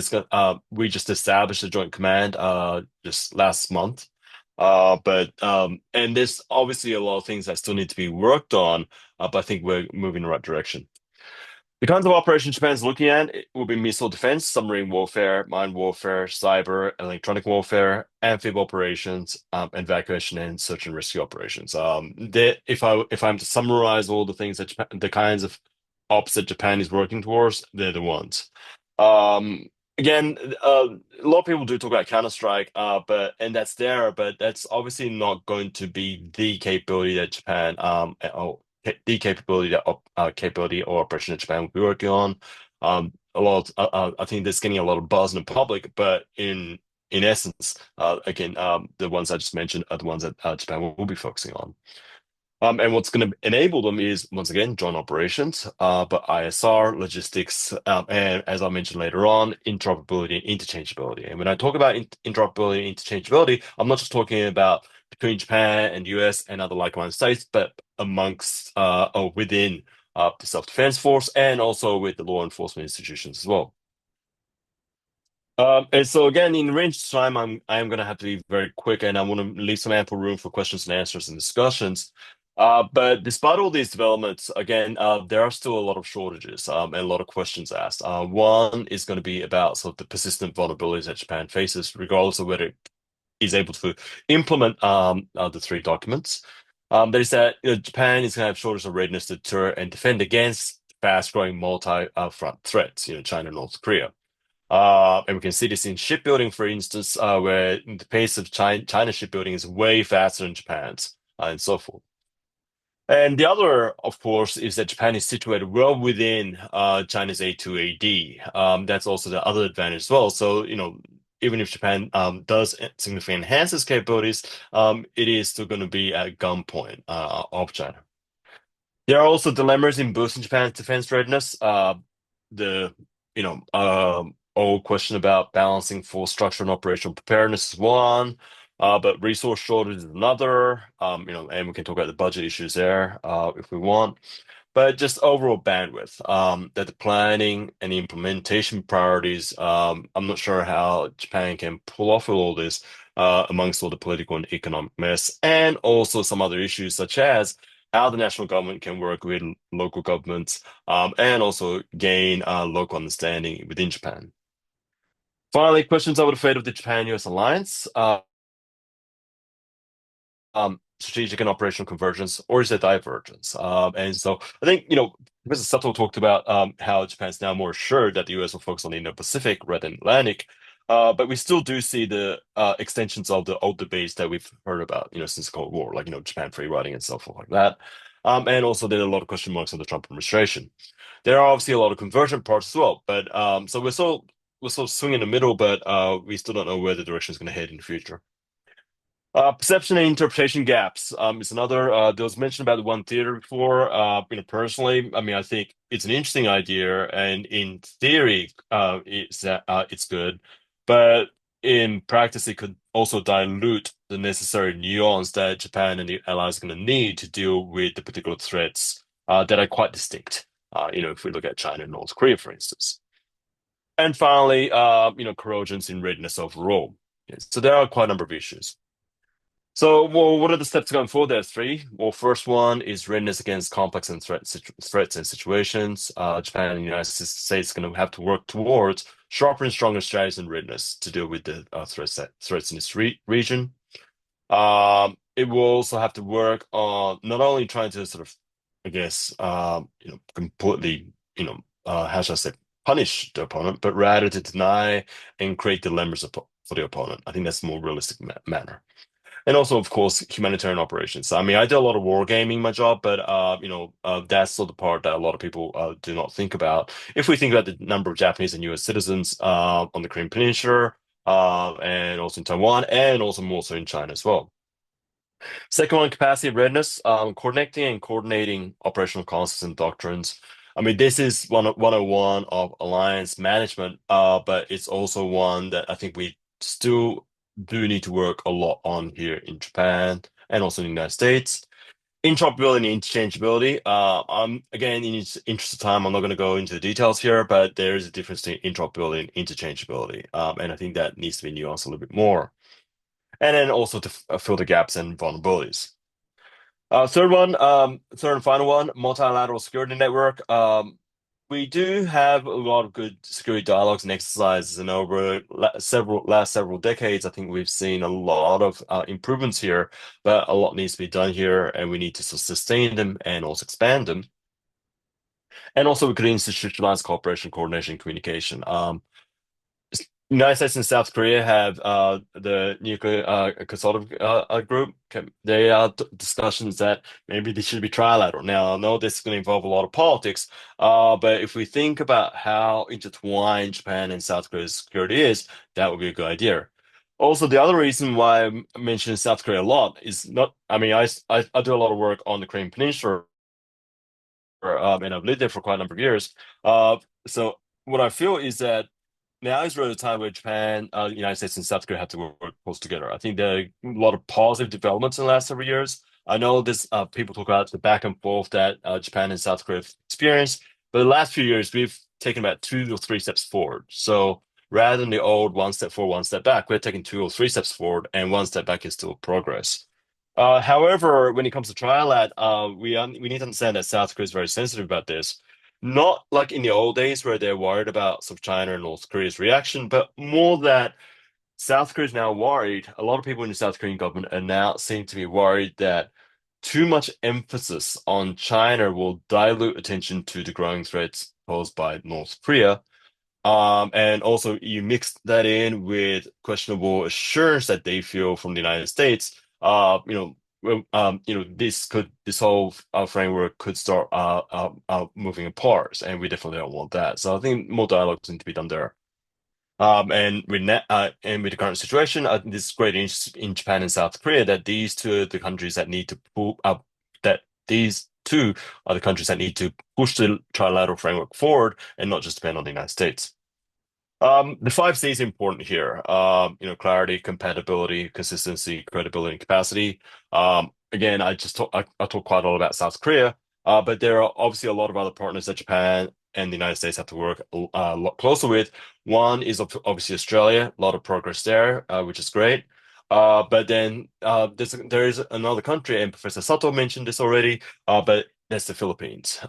we just established a joint command just last month. And there's obviously a lot of things that still need to be worked on, but I think we're moving in the right direction. The kinds of operations Japan is looking at will be missile defense, submarine warfare, mine warfare, cyber, electronic warfare, amphib operations, evacuation and search and rescue operations. If I'm to summarize all the things that the kinds of ops that Japan is working towards, they're the ones. Again, a lot of people do talk about counterstrike, and that's there, but that's obviously not going to be the capability that Japan the capability or operation that Japan will be working on. I think that's getting a lot of buzz in the public, but in essence, again, the ones I just mentioned are the ones that Japan will be focusing on. And what's going to enable them is, once again, joint operations, but ISR, logistics, and as I mentioned later on, interoperability and interchangeability. And when I talk about interoperability and interchangeability, I'm not just talking about between Japan and US and other like-minded states, but amongst or within the self-defense force and also with the law enforcement institutions as well. And so again, in range time, I am going to have to be very quick, and I want to leave some ample room for questions and answers and discussions. But despite all these developments, again, there are still a lot of shortages and a lot of questions asked. One is going to be about sort of the persistent vulnerabilities that Japan faces, regardless of whether it is able to implement the 3 documents. That is that Japan is going to have shortage of readiness to deter and defend against fast-growing multi-front threats, China and North Korea. And we can see this in shipbuilding, for instance, where the pace of China shipbuilding is way faster than Japan's, and so forth. And the other, of course, is that Japan is situated well within China's A2AD. That's also the other advantage as well. So, even if Japan does significantly enhance its capabilities, it is still going to be at gunpoint of China. There are also dilemmas in boosting Japan's defense readiness. The old question about balancing force structure and operational preparedness is one, but resource shortage is another. And we can talk about the budget issues there if we want. But just overall bandwidth, that the planning and the implementation priorities, I'm not sure how Japan can pull off with all this amongst all the political and economic mess, and also some other issues such as how the national government can work with local governments and also gain local understanding within Japan. Finally, questions over the fate of the Japan-US alliance. Strategic and operational convergence, or is it divergence? And so I think, Mr. Sato talked about how Japan's now more assured that the US will focus on the Indo-Pacific rather than Atlantic. But we still do see the extensions of the old debates that we've heard about, since the Cold War, like, Japan free riding and so forth like that. And also there are a lot of question marks on the Trump administration. There are obviously a lot of convergent parts as well, but so we're sort of swinging in the middle, but we still don't know where the direction is going to head in the future. Perception and interpretation gaps is another. There was mention about the one theater before. Personally, I think it's an interesting idea, and in theory, it's good, but in practice, it could also dilute the necessary nuance that Japan and the allies are going to need to deal with the particular threats that are quite distinct. If we look at China and North Korea, for instance. And finally, corrosions in readiness overall. Yes, so there are quite a number of issues. So, well, what are the steps going forward? There's three. Well, first one is readiness against complex and threats and situations. Japan and the United States are going to have to work towards sharper and stronger strategies and readiness to deal with the threats in this region. It will also have to work on not only trying to sort of, I guess, completely, how should I say, punish the opponent, but rather to deny and create dilemmas for the opponent. I think that's a more realistic manner. And also, of course, humanitarian operations. I mean, I do a lot of wargaming in my job, but that's sort of the part that a lot of people do not think about. If we think about the number of Japanese and U.S. citizens on the Korean Peninsula, and also in Taiwan, and also more so in China as well. Second one, capacity readiness, coordinating operational concepts and doctrines. I mean, this is 101 of alliance management, but it's also one that I think we still do need to work a lot on here in Japan and also in the United States. Interoperability and interchangeability. Again, in the interest of time, I'm not going to go into the details here, but there is a difference between interoperability and interchangeability. And I think that needs to be nuanced a little bit more. And then also to fill the gaps and vulnerabilities. Third and final one, multilateral security network. We do have a lot of good security dialogues and exercises, and over last several decades, I think we've seen a lot of improvements here, but a lot needs to be done here, and we need to sustain them and also expand them. And also, we could institutionalize cooperation, coordination, communication. United States and South Korea have the nuclear consultative group. There are discussions that maybe this should be trilateral. Now, I know this is going to involve a lot of politics, but if we think about how intertwined Japan and South Korea's security is, that would be a good idea. Also, the other reason why I mention South Korea a lot is not, I mean, I do a lot of work on the Korean Peninsula, and I've lived there for quite a number of years. So what I feel is that now is really the time where Japan, United States, and South Korea have to work close together. I think there are a lot of positive developments in the last several years. I know this people talk about the back and forth that Japan and South Korea have experienced, but the last few years we've taken about 2 or 3 steps forward. So rather than the old 1 step forward, 1 step back, we're taking 2 or 3 steps forward, and 1 step back is still progress. However, when it comes to trialat, we need to understand that South Korea is very sensitive about this. Not like in the old days where they're worried about sort of China and North Korea's reaction, but more that South Korea is now worried. A lot of people in the South Korean government are now seem to be worried that too much emphasis on China will dilute attention to the growing threats posed by North Korea. And also you mix that in with questionable assurance that they feel from the United States. This whole framework could start moving apart, and we definitely don't want that. So I think more dialogues need to be done there. And with the current situation, this great interest in Japan and South Korea that these two are the countries that need to pull up. That these two are the countries that need to push the trilateral framework forward and not just depend on the United States. The 5 C's important here. Clarity, compatibility, consistency, credibility, and capacity. Again, I talk quite a lot about South Korea, but there are obviously a lot of other partners that Japan and the United States have to work a lot closer with. One is obviously Australia, a lot of progress there, which is great. But then there is another country, and Professor Sato mentioned this already, but that's the Philippines,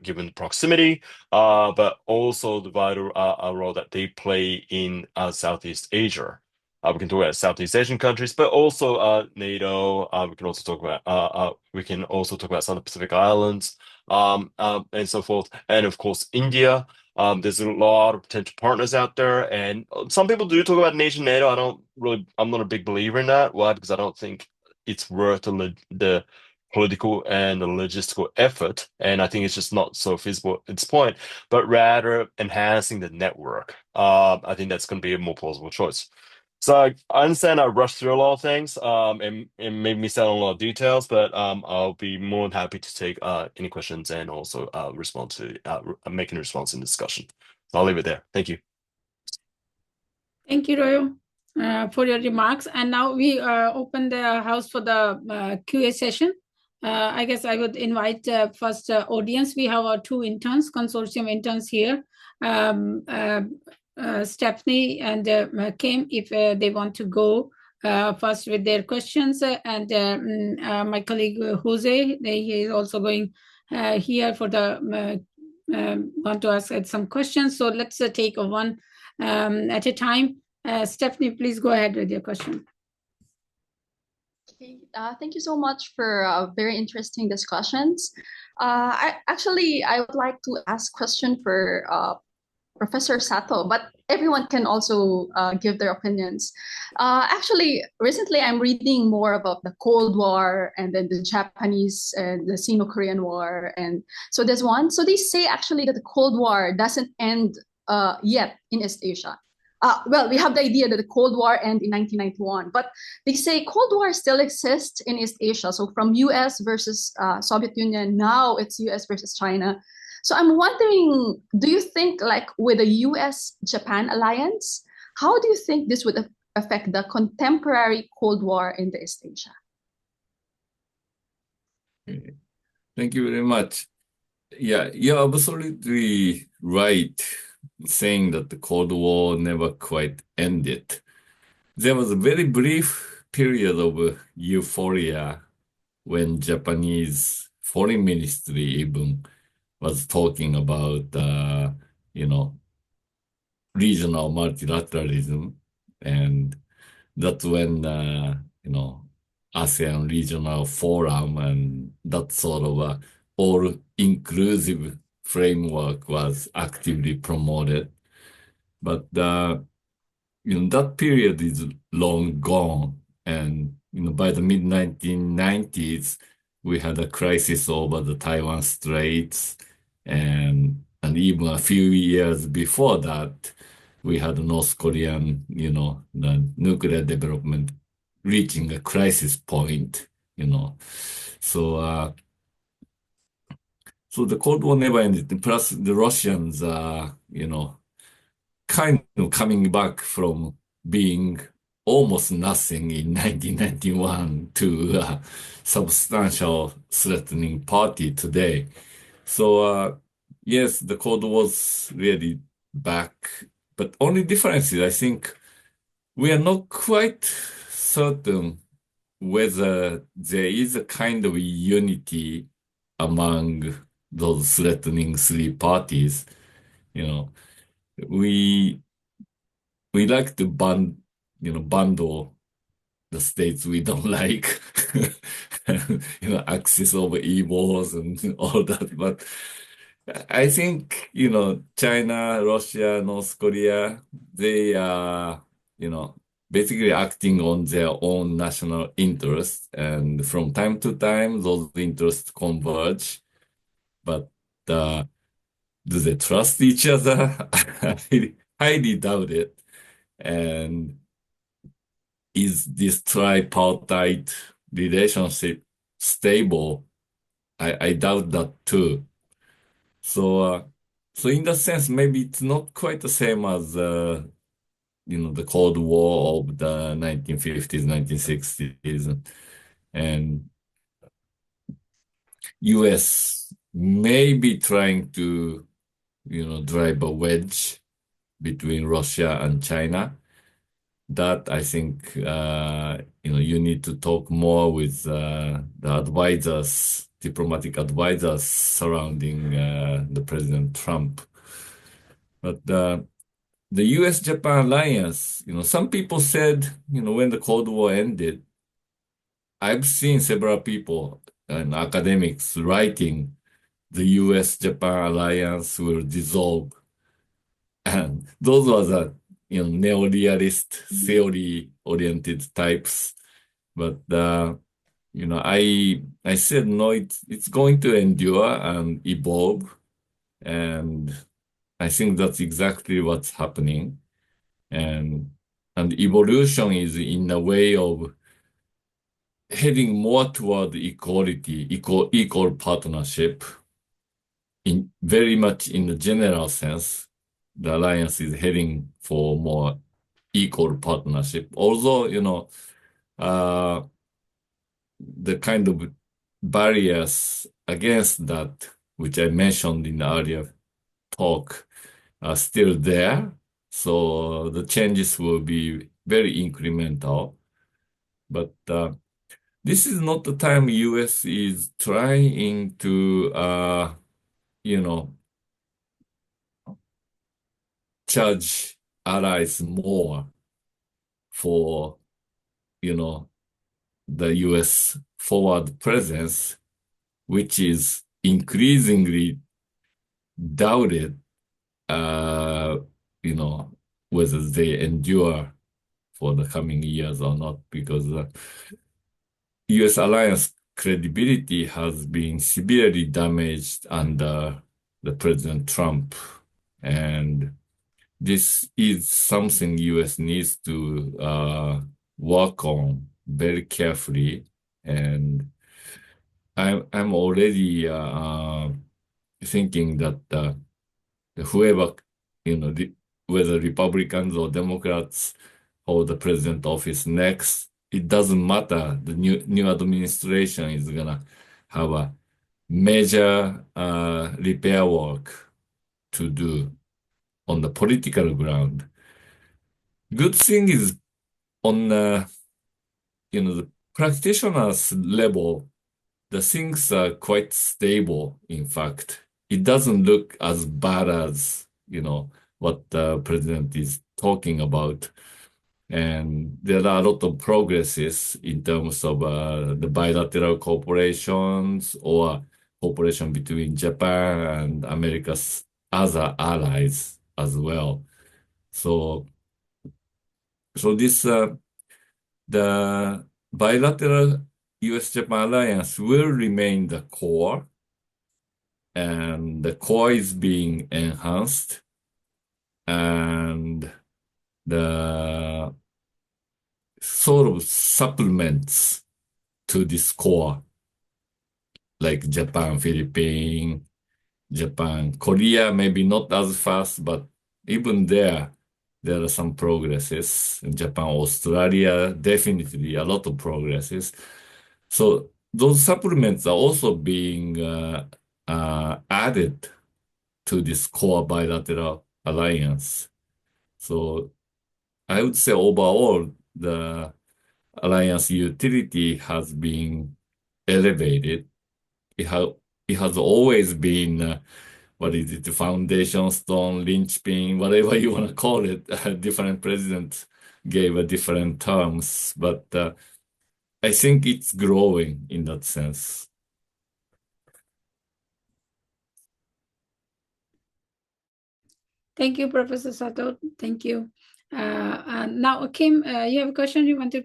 given the proximity, but also the vital role that they play in Southeast Asia. We can talk about Southeast Asian countries, but also NATO. We can also talk about some of the Pacific Islands, and so forth, and of course India. There's a lot of potential partners out there, and some people do talk about nation NATO. I'm not a big believer in that. Why? Because I don't think it's worth the political and the logistical effort, and I think it's just not so feasible at this point, but rather enhancing the network. I think that's going to be a more plausible choice. So I understand I rushed through a lot of things, and made me sound a lot of details, but I'll be more than happy to take any questions and also respond to making a response in discussion. So I'll leave it there. Thank you. Thank you, Royo, for your remarks. And now we open the house for the QA session. I guess I would invite first audience. We have our two interns, consortium interns here, Stephanie and Kim, if they want to go first with their questions, and my colleague Jose, he is also going here for the want to ask some questions. So let's take one at a time. Stephanie, please go ahead with your question. Okay, thank you so much for very interesting discussions. I would like to ask question for Professor Sato, but everyone can also give their opinions. Recently I'm reading more about the Cold War and then the Japanese and the Sino-Korean War. And so there's one. So they say actually that the Cold War doesn't end yet in East Asia. Well, we have the idea that the Cold War ended in 1991, but they say Cold War still exists in East Asia. So from US versus Soviet Union, now it's US versus China. So I'm wondering, do you think like with the U.S. Japan Alliance, how do you think this would affect the contemporary Cold War in the East Asia? Thank you very much. Yeah, you're absolutely right, saying that the Cold War never quite ended. There was a very brief period of euphoria when Japanese foreign ministry even was talking about, regional multilateralism. And that's when, ASEAN Regional Forum and that sort of all-inclusive framework was actively promoted. But, that period is long gone. And, by the mid-1990s, we had a crisis over the Taiwan Straits. And even a few years before that, we had North Korean, the nuclear development reaching a crisis point, So, so the Cold War never ended. Plus the Russians are, kind of coming back from being almost nothing in 1991 to a substantial threatening party today. So, yes, the Cold War's really back, but only difference is I think we are not quite certain whether there is a kind of unity among those threatening three parties. We like to bundle the states we don't like, axis of evils and all that. But I think, China, Russia, North Korea, they are, basically acting on their own national interests. And from time to time, those interests converge. But do they trust each other? I highly doubt it. And is this tripartite relationship stable? I doubt that too. So in that sense, maybe it's not quite the same as, the Cold War of the 1950s, 1960s. And US may be trying to, drive a wedge between Russia and China. That I think, you need to talk more with the advisors, diplomatic advisors surrounding the President Trump. But the U.S. Japan Alliance, some people said, when the Cold War ended, I've seen several people and academics writing the U.S. Japan Alliance will dissolve. And those were the neo-realist theory-oriented types. But, I said, no, it's going to endure and evolve. And I think that's exactly what's happening. And evolution is in a way of heading more toward equality, equal partnership, in very much in the general sense. The alliance is heading for more equal partnership. Although, the kind of barriers against that, which I mentioned in the earlier talk, are still there. So the changes will be very incremental. But this is not the time US is trying to, charge allies more for, the US forward presence, which is increasingly doubted, uh, whether they endure for the coming years or not, because US alliance credibility has been severely damaged under the President Trump. And this is something US needs to work on very carefully. And I'm already thinking that whoever, whether Republicans or Democrats hold the president office next, it doesn't matter. The new administration is gonna have a major repair work to do on the political ground. Good thing is on the practitioners level, the things are quite stable. In fact, it doesn't look as bad as, what the president is talking about. And there are a lot of progresses in terms of the bilateral cooperations or cooperation between Japan and America's other allies as well. So this the bilateral U.S. Japan Alliance will remain the core, and the core is being enhanced, and the sort of supplements to this core, like Japan, Philippines, Japan, Korea, maybe not as fast, but even there are some progresses. In Japan, Australia, definitely a lot of progresses. So those supplements are also being added to this core bilateral alliance. So I would say overall, the alliance utility has been elevated. It has always been, what is it, the foundation stone, linchpin, whatever you want to call it. Different presidents gave a different terms, but I think it's growing in that sense. Thank you, Professor Sato. Thank you. Now, Kim, you have a question? You want to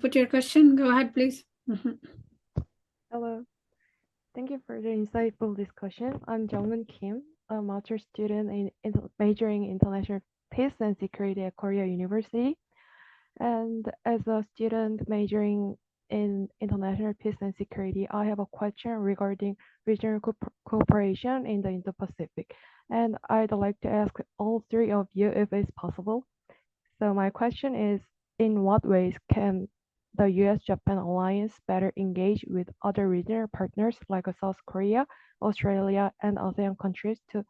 put your question? Go ahead, please. Hello. Thank you for the insightful discussion. I'm Jungmin Kim, a master's student majoring in international peace and security at Korea University. And as a student majoring in international peace and security, I have a question regarding regional cooperation in the Indo-Pacific. And I'd like to ask all three of you if it's possible. So my question is, in what ways can the U.S. Japan Alliance better engage with other regional partners like South Korea, Australia, and ASEAN countries to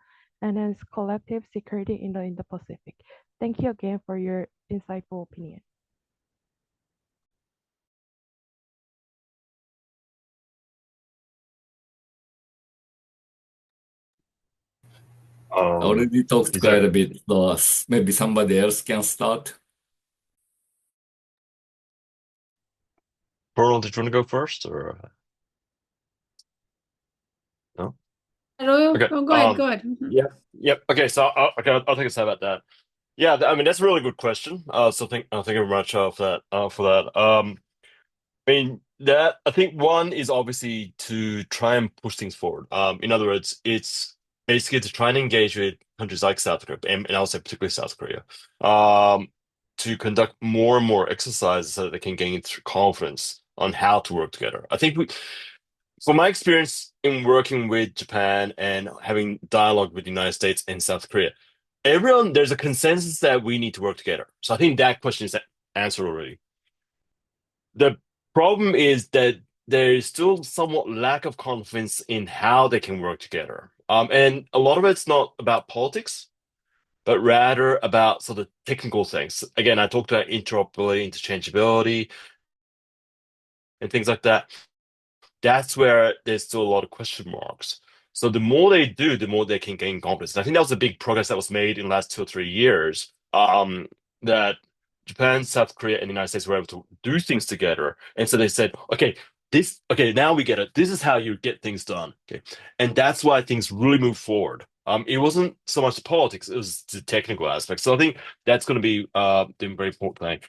enhance collective security in the Indo-Pacific? Thank you again for your insightful opinion. I already talked quite a bit, so maybe somebody else can start. Ronald, did you want to go first, or no? Royo, Okay. go ahead. Go ahead. Yep. Okay. So I'll take a stab at that. Yeah. I mean, that's a really good question. So thank you very much for that. I mean, I think one is obviously to try and push things forward. In other words, it's basically to try and engage with countries like South Korea, and I would say particularly South Korea, to conduct more and more exercises so that they can gain confidence on how to work together. I think from my experience in working with Japan and having dialogue with the United States and South Korea, there's a consensus that we need to work together. So I think that question is answered already. The problem is that there is still somewhat lack of confidence in how they can work together. And a lot of it's not about politics, but rather about sort of technical things. Again, I talked about interoperability, interchangeability, and things like that. That's where there's still a lot of question marks. So the more they do, the more they can gain confidence. And I think that was a big progress that was made in the last 2 or 3 years. That Japan, South Korea, and the United States were able to do things together. And so they said, okay, now we get it. This is how you get things done. Okay. And that's why things really move forward. It wasn't so much the politics, it was the technical aspect. So I think that's going to be the very important thing.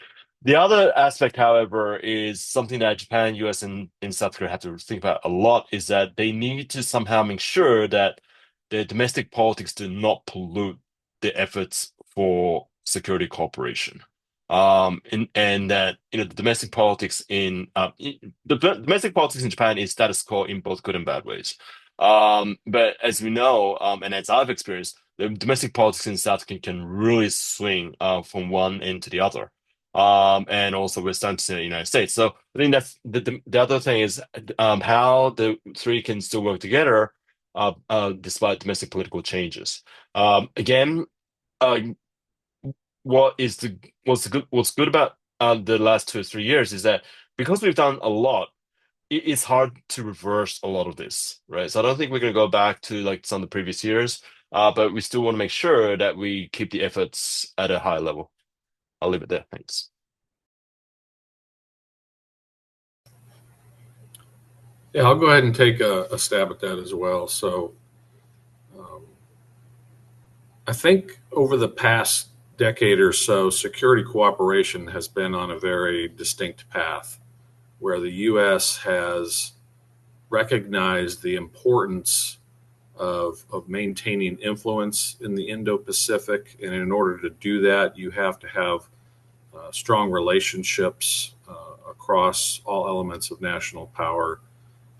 The other aspect, however, is something that Japan, US, and South Korea have to think about a lot, is that they need to somehow make sure that the domestic politics do not pollute the efforts for security cooperation. And that the domestic politics in domestic politics in Japan is status quo in both good and bad ways. But as we know, and as I've experienced, the domestic politics in South Korea can really swing from one end to the other. And also we're starting to see in the United States. So I think that's the other thing is how the three can still work together despite domestic political changes. Again, what's good about the last 2 or 3 years is that because we've done a lot, it's hard to reverse a lot of this, right? So I don't think we're going to go back to like some of the previous years, but we still want to make sure that we keep the efforts at a high level. I'll leave it there. Thanks. Yeah, I'll go ahead and take a stab at that as well. So I think over the past decade or so, security cooperation has been on a very distinct path where the U.S. has recognized the importance of maintaining influence in the Indo-Pacific. And in order to do that, you have to have strong relationships across all elements of national power.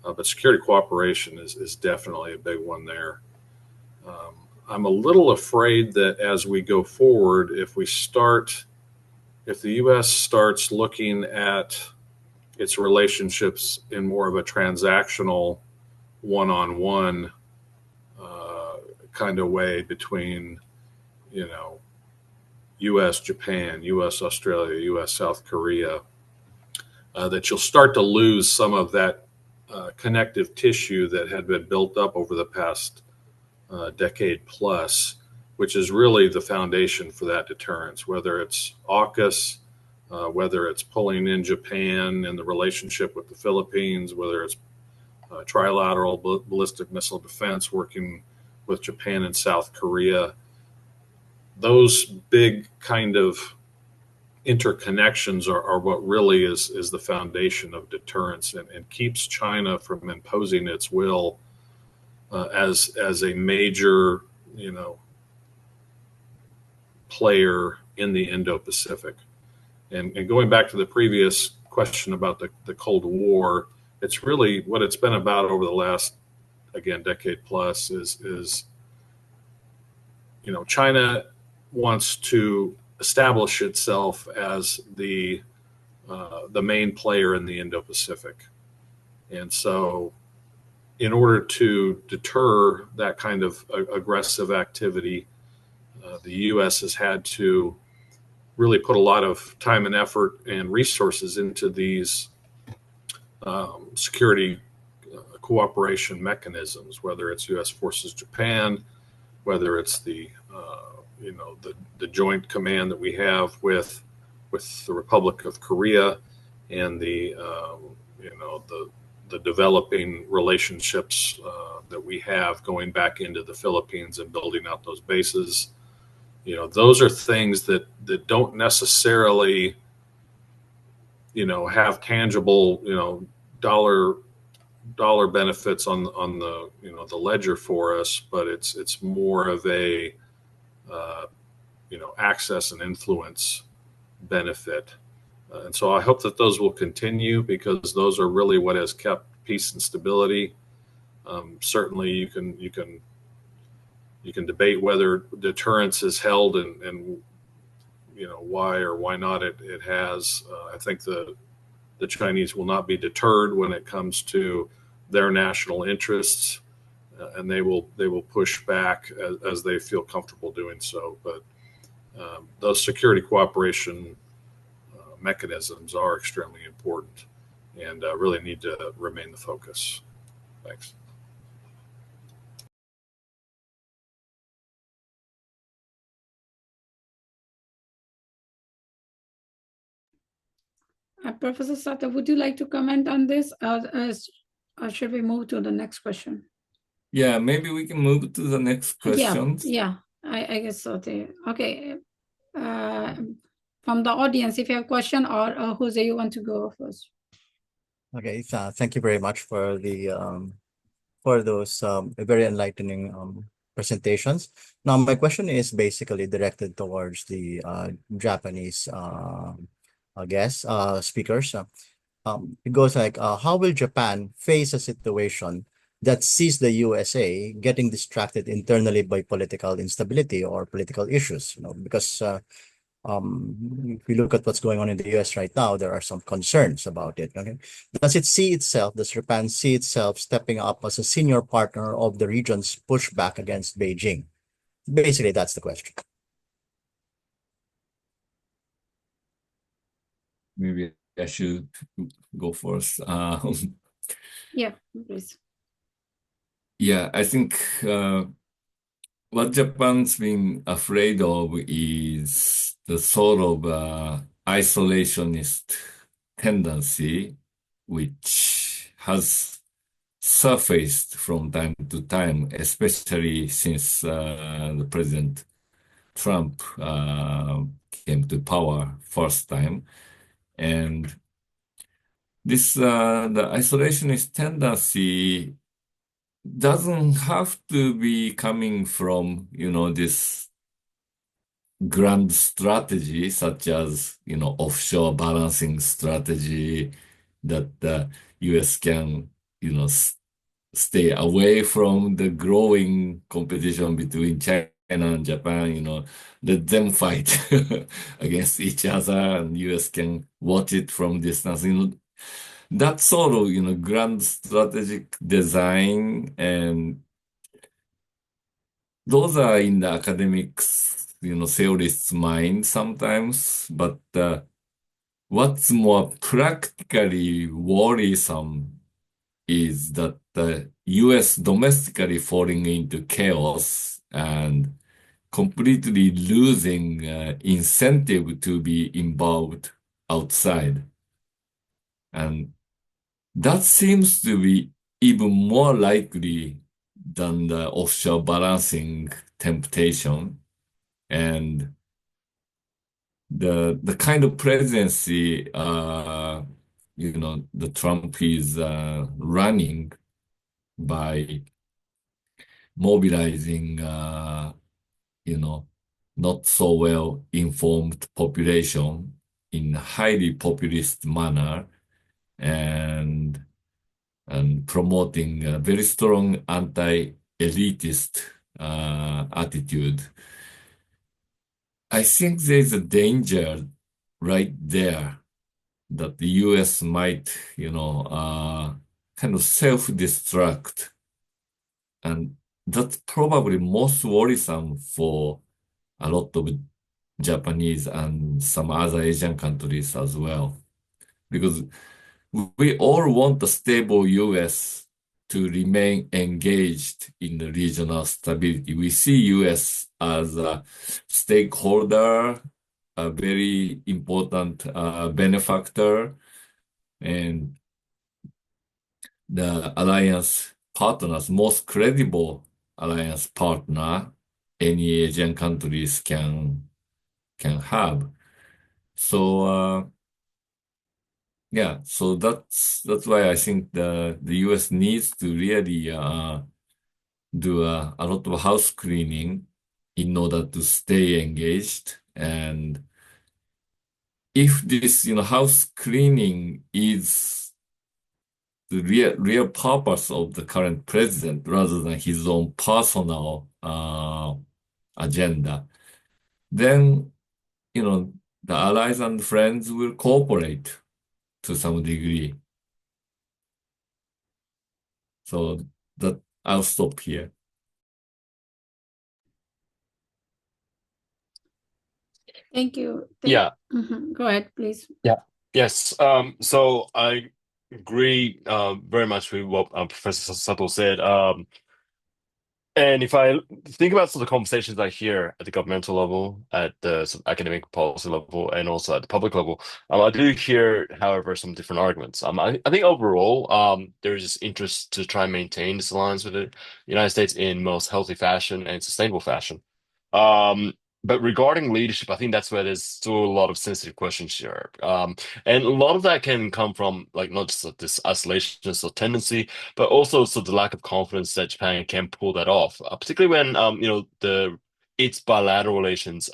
But security cooperation is definitely a big one there. I'm a little afraid that as we go forward, if the U.S. starts looking at its relationships in more of a transactional one-on-one kind of way between, U.S. Japan, U.S. Australia, U.S. South Korea, that you'll start to lose some of that connective tissue that had been built up over the past decade plus, which is really the foundation for that deterrence, whether it's AUKUS, whether it's pulling in Japan and the relationship with the Philippines, whether it's trilateral ballistic missile defense working with Japan and South Korea. Those big kind of interconnections are what really is the foundation of deterrence and keeps China from imposing its will as a major, player in the Indo-Pacific. And going back to the previous question about the Cold War, it's really what it's been about over the last, again, decade plus is China wants to establish itself as the main player in the Indo-Pacific. And so in order to deter that kind of aggressive activity, the U.S. has had to really put a lot of time and effort and resources into these security cooperation mechanisms, whether it's U.S. Forces Japan, whether it's the joint command that we have with the Republic of Korea and the developing relationships that we have going back into the Philippines and building out those bases. Those are things that don't necessarily, have tangible, dollar benefits on the the ledger for us, but it's more of a access and influence benefit. And so I hope that those will continue because those are really what has kept peace and stability. Certainly, you can debate whether deterrence is held and why or why not it has. I think the the Chinese will not be deterred when it comes to their national interests, and they will push back as they feel comfortable doing so. But those security cooperation mechanisms are extremely important and really need to remain the focus. Thanks. Professor Sato, would you like to comment on this, or should we move to the next question? Yeah, maybe we can move to the next questions. Yeah, I guess so too. Okay. From the audience, if you have a question, or Jose, you want to go first? Okay, thank you very much for those very enlightening presentations. Now, my question is basically directed towards the Japanese guest speakers. It goes like, how will Japan face a situation that sees the USA getting distracted internally by political instability or political issues? Because if we look at what's going on in the US right now, there are some concerns about it. Okay, does Japan see itself stepping up as a senior partner of the region's pushback against Beijing? Basically, that's the question. Maybe I should go first. Yeah, please. Yeah, I think what Japan's been afraid of is the sort of isolationist tendency, which has surfaced from time to time, especially since the President Trump came to power first time. And this the isolationist tendency doesn't have to be coming from, this grand strategy such as, offshore balancing strategy that the US can, stay away from the growing competition between China and Japan, let them fight against each other and US can watch it from distance. That sort of, grand strategic design, and those are in the academics, theorists' mind sometimes, but what's more practically worrisome is that the US domestically falling into chaos and completely losing incentive to be involved outside. And that seems to be even more likely than the offshore balancing temptation. And the kind of presidency, the Trump is running by mobilizing, not so well informed population in a highly populist manner and promoting a very strong anti-elitist attitude. I think there's a danger right there that the US might, kind of self-destruct. And that's probably most worrisome for a lot of Japanese and some other Asian countries as well. Because we all want a stable US to remain engaged in the regional stability. We see US as a stakeholder, a very important benefactor, and the alliance partners, most credible alliance partner any Asian countries can have. So yeah, so that's why I think the US needs to really do a lot of house cleaning in order to stay engaged. And if this, house cleaning is the real purpose of the current president rather than his own personal agenda, then, the allies and friends will cooperate to some degree. So that I'll stop here. Thank you. Yeah. Go ahead, please. Yes. So I agree very much with what Professor Sato said. And if I think about sort of conversations I hear at the governmental level, at the sort of academic policy level, and also at the public level, I do hear, however, some different arguments. I think overall, there's just interest to try and maintain this alliance with the United States in most healthy fashion and sustainable fashion. But regarding leadership, I think that's where there's still a lot of sensitive questions here. And a lot of that can come from like not just this isolationist or tendency, but also sort of the lack of confidence that Japan can pull that off, particularly when its bilateral relations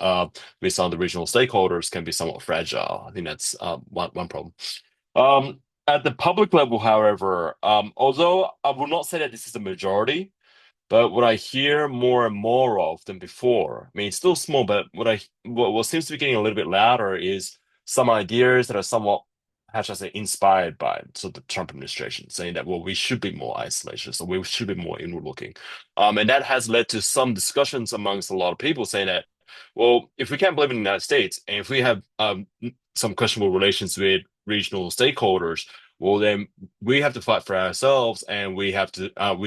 with some of the regional stakeholders can be somewhat fragile. I think that's one problem. At the public level, however, although I will not say that this is the majority, but what I hear more and more of than before, I mean, it's still small, but what seems to be getting a little bit louder is some ideas that are somewhat, how should I say, inspired by sort of the Trump administration, saying that, well, we should be more isolationist, or we should be more inward looking. And that has led to some discussions amongst a lot of people saying that, well, if we can't believe in the United States, and if we have some questionable relations with regional stakeholders, well, then we have to fight for ourselves, and we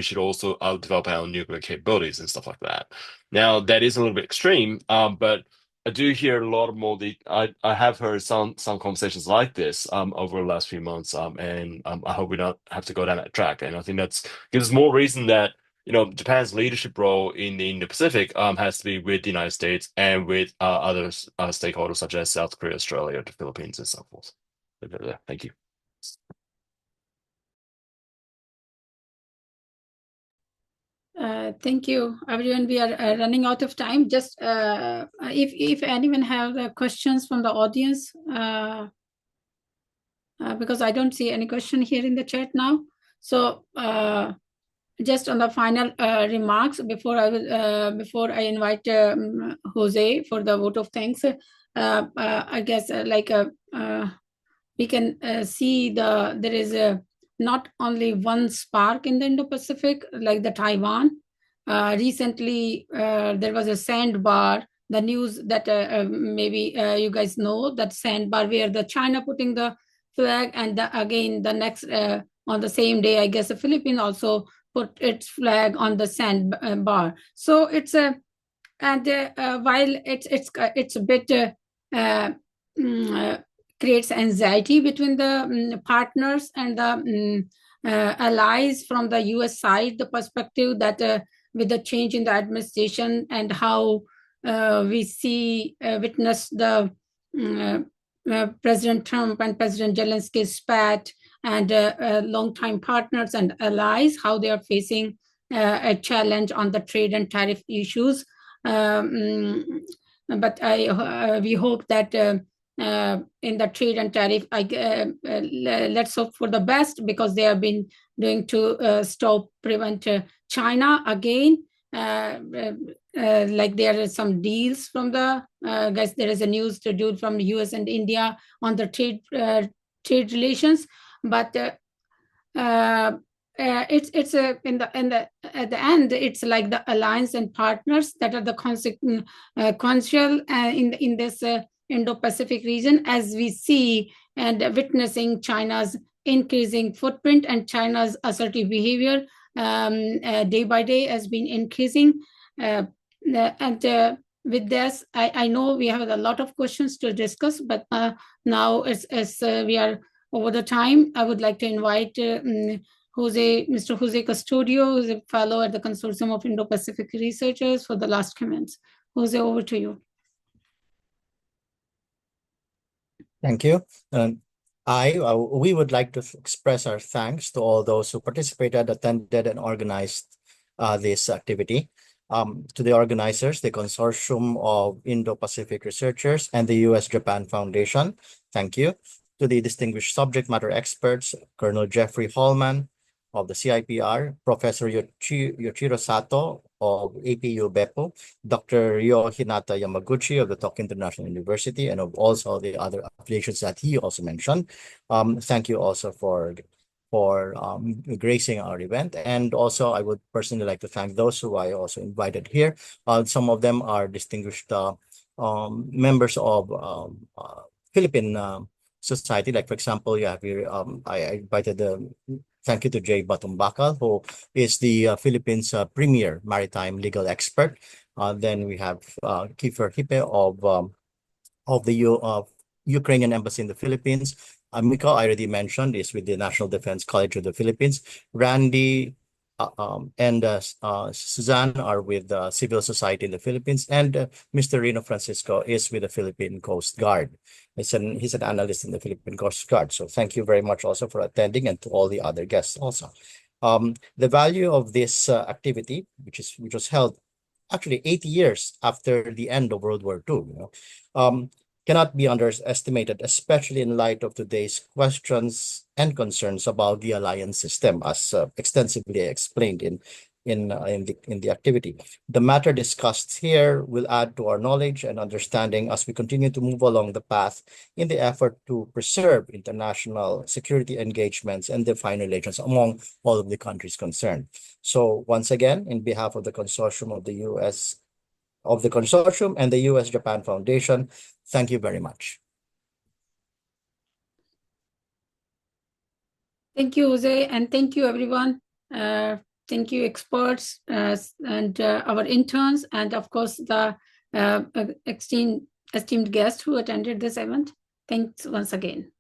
should also develop our nuclear capabilities and stuff like that. Now, that is a little bit extreme, but I do hear a lot more. I have heard some conversations like this over the last few months, and I hope we don't have to go down that track. And I think that gives more reason that Japan's leadership role in the Indo-Pacific has to be with the United States and with other stakeholders such as South Korea, Australia, the Philippines, and so forth. Thank you. Thank you, everyone. We are running out of time. Just if anyone have questions from the audience, because I don't see any question here in the chat now. So just on the final remarks before I invite Jose for the vote of thanks. I guess we can see there is not only one spark in the Indo-Pacific, like the Taiwan. Recently, there was a sandbar. The news that maybe you guys know, that sandbar where the China putting the flag, and again the next on the same day, I guess the Philippines also put its flag on the sandbar. So it's a while it's a bit creates anxiety between the partners and the allies from the U.S. side, the perspective that with the change in the administration and how we witness the President Trump and President Zelensky's spat, and longtime partners and allies, how they are facing a challenge on the trade and tariff issues. But we hope that in the trade and tariff, let's hope for the best, because they have been doing to prevent China again. Like there are some deals from the guys. There is a news to do from the U.S. and India on the trade relations, but it's at the end, it's like the alliance and partners that are the consequential in this Indo-Pacific region, as we see and witnessing China's increasing footprint and China's assertive behavior day by day has been increasing. And with this, I know we have a lot of questions to discuss, but now as we are over the time, I would like to invite Mr. Jose Custodio, who's a fellow at the Consortium of Indo-Pacific Researchers, for the last comments. Jose, over to you. Thank you. We would like to express our thanks to all those who participated, attended, and organized this activity. To the organizers, the Consortium of Indo-Pacific Researchers and the U.S. Japan Foundation, thank you. To the distinguished subject matter experts, Colonel Jeffrey Hallman of the CIPR, Professor Yoshiro Sato of APU Beppo, Dr. Ryo Hinata Yamaguchi of the Tokyo International University, and of also the other affiliations that he also mentioned. Thank you also for gracing our event. And also, I would personally like to thank those who I also invited here. Some of them are distinguished members of Philippine society. Like, for example, you have here, I invited thank you to Jay Batumbakal, who is the Philippines' premier maritime legal expert. Then we have Kiefer Hippe of the Ukrainian Embassy in the Philippines. Miko, I already mentioned, is with the National Defense College of the Philippines. Randy and Suzanne are with civil society in the Philippines. And Mr. Rino Francisco is with the Philippine Coast Guard. He's an analyst in the Philippine Coast Guard. So thank you very much also for attending, and to all the other guests also. The value of this activity, which was held actually 80 years after the end of World War II, cannot be underestimated, especially in light of today's questions and concerns about the alliance system, as extensively explained in the activity. The matter discussed here will add to our knowledge and understanding as we continue to move along the path in the effort to preserve international security engagements and define relations among all of the countries concerned. So once again, in behalf of the consortium and the U.S. Japan Foundation, thank you very much. Thank you, Jose, and thank you, everyone. Thank you, experts and our interns, and of course, the esteemed guests who attended this event. Thanks once again.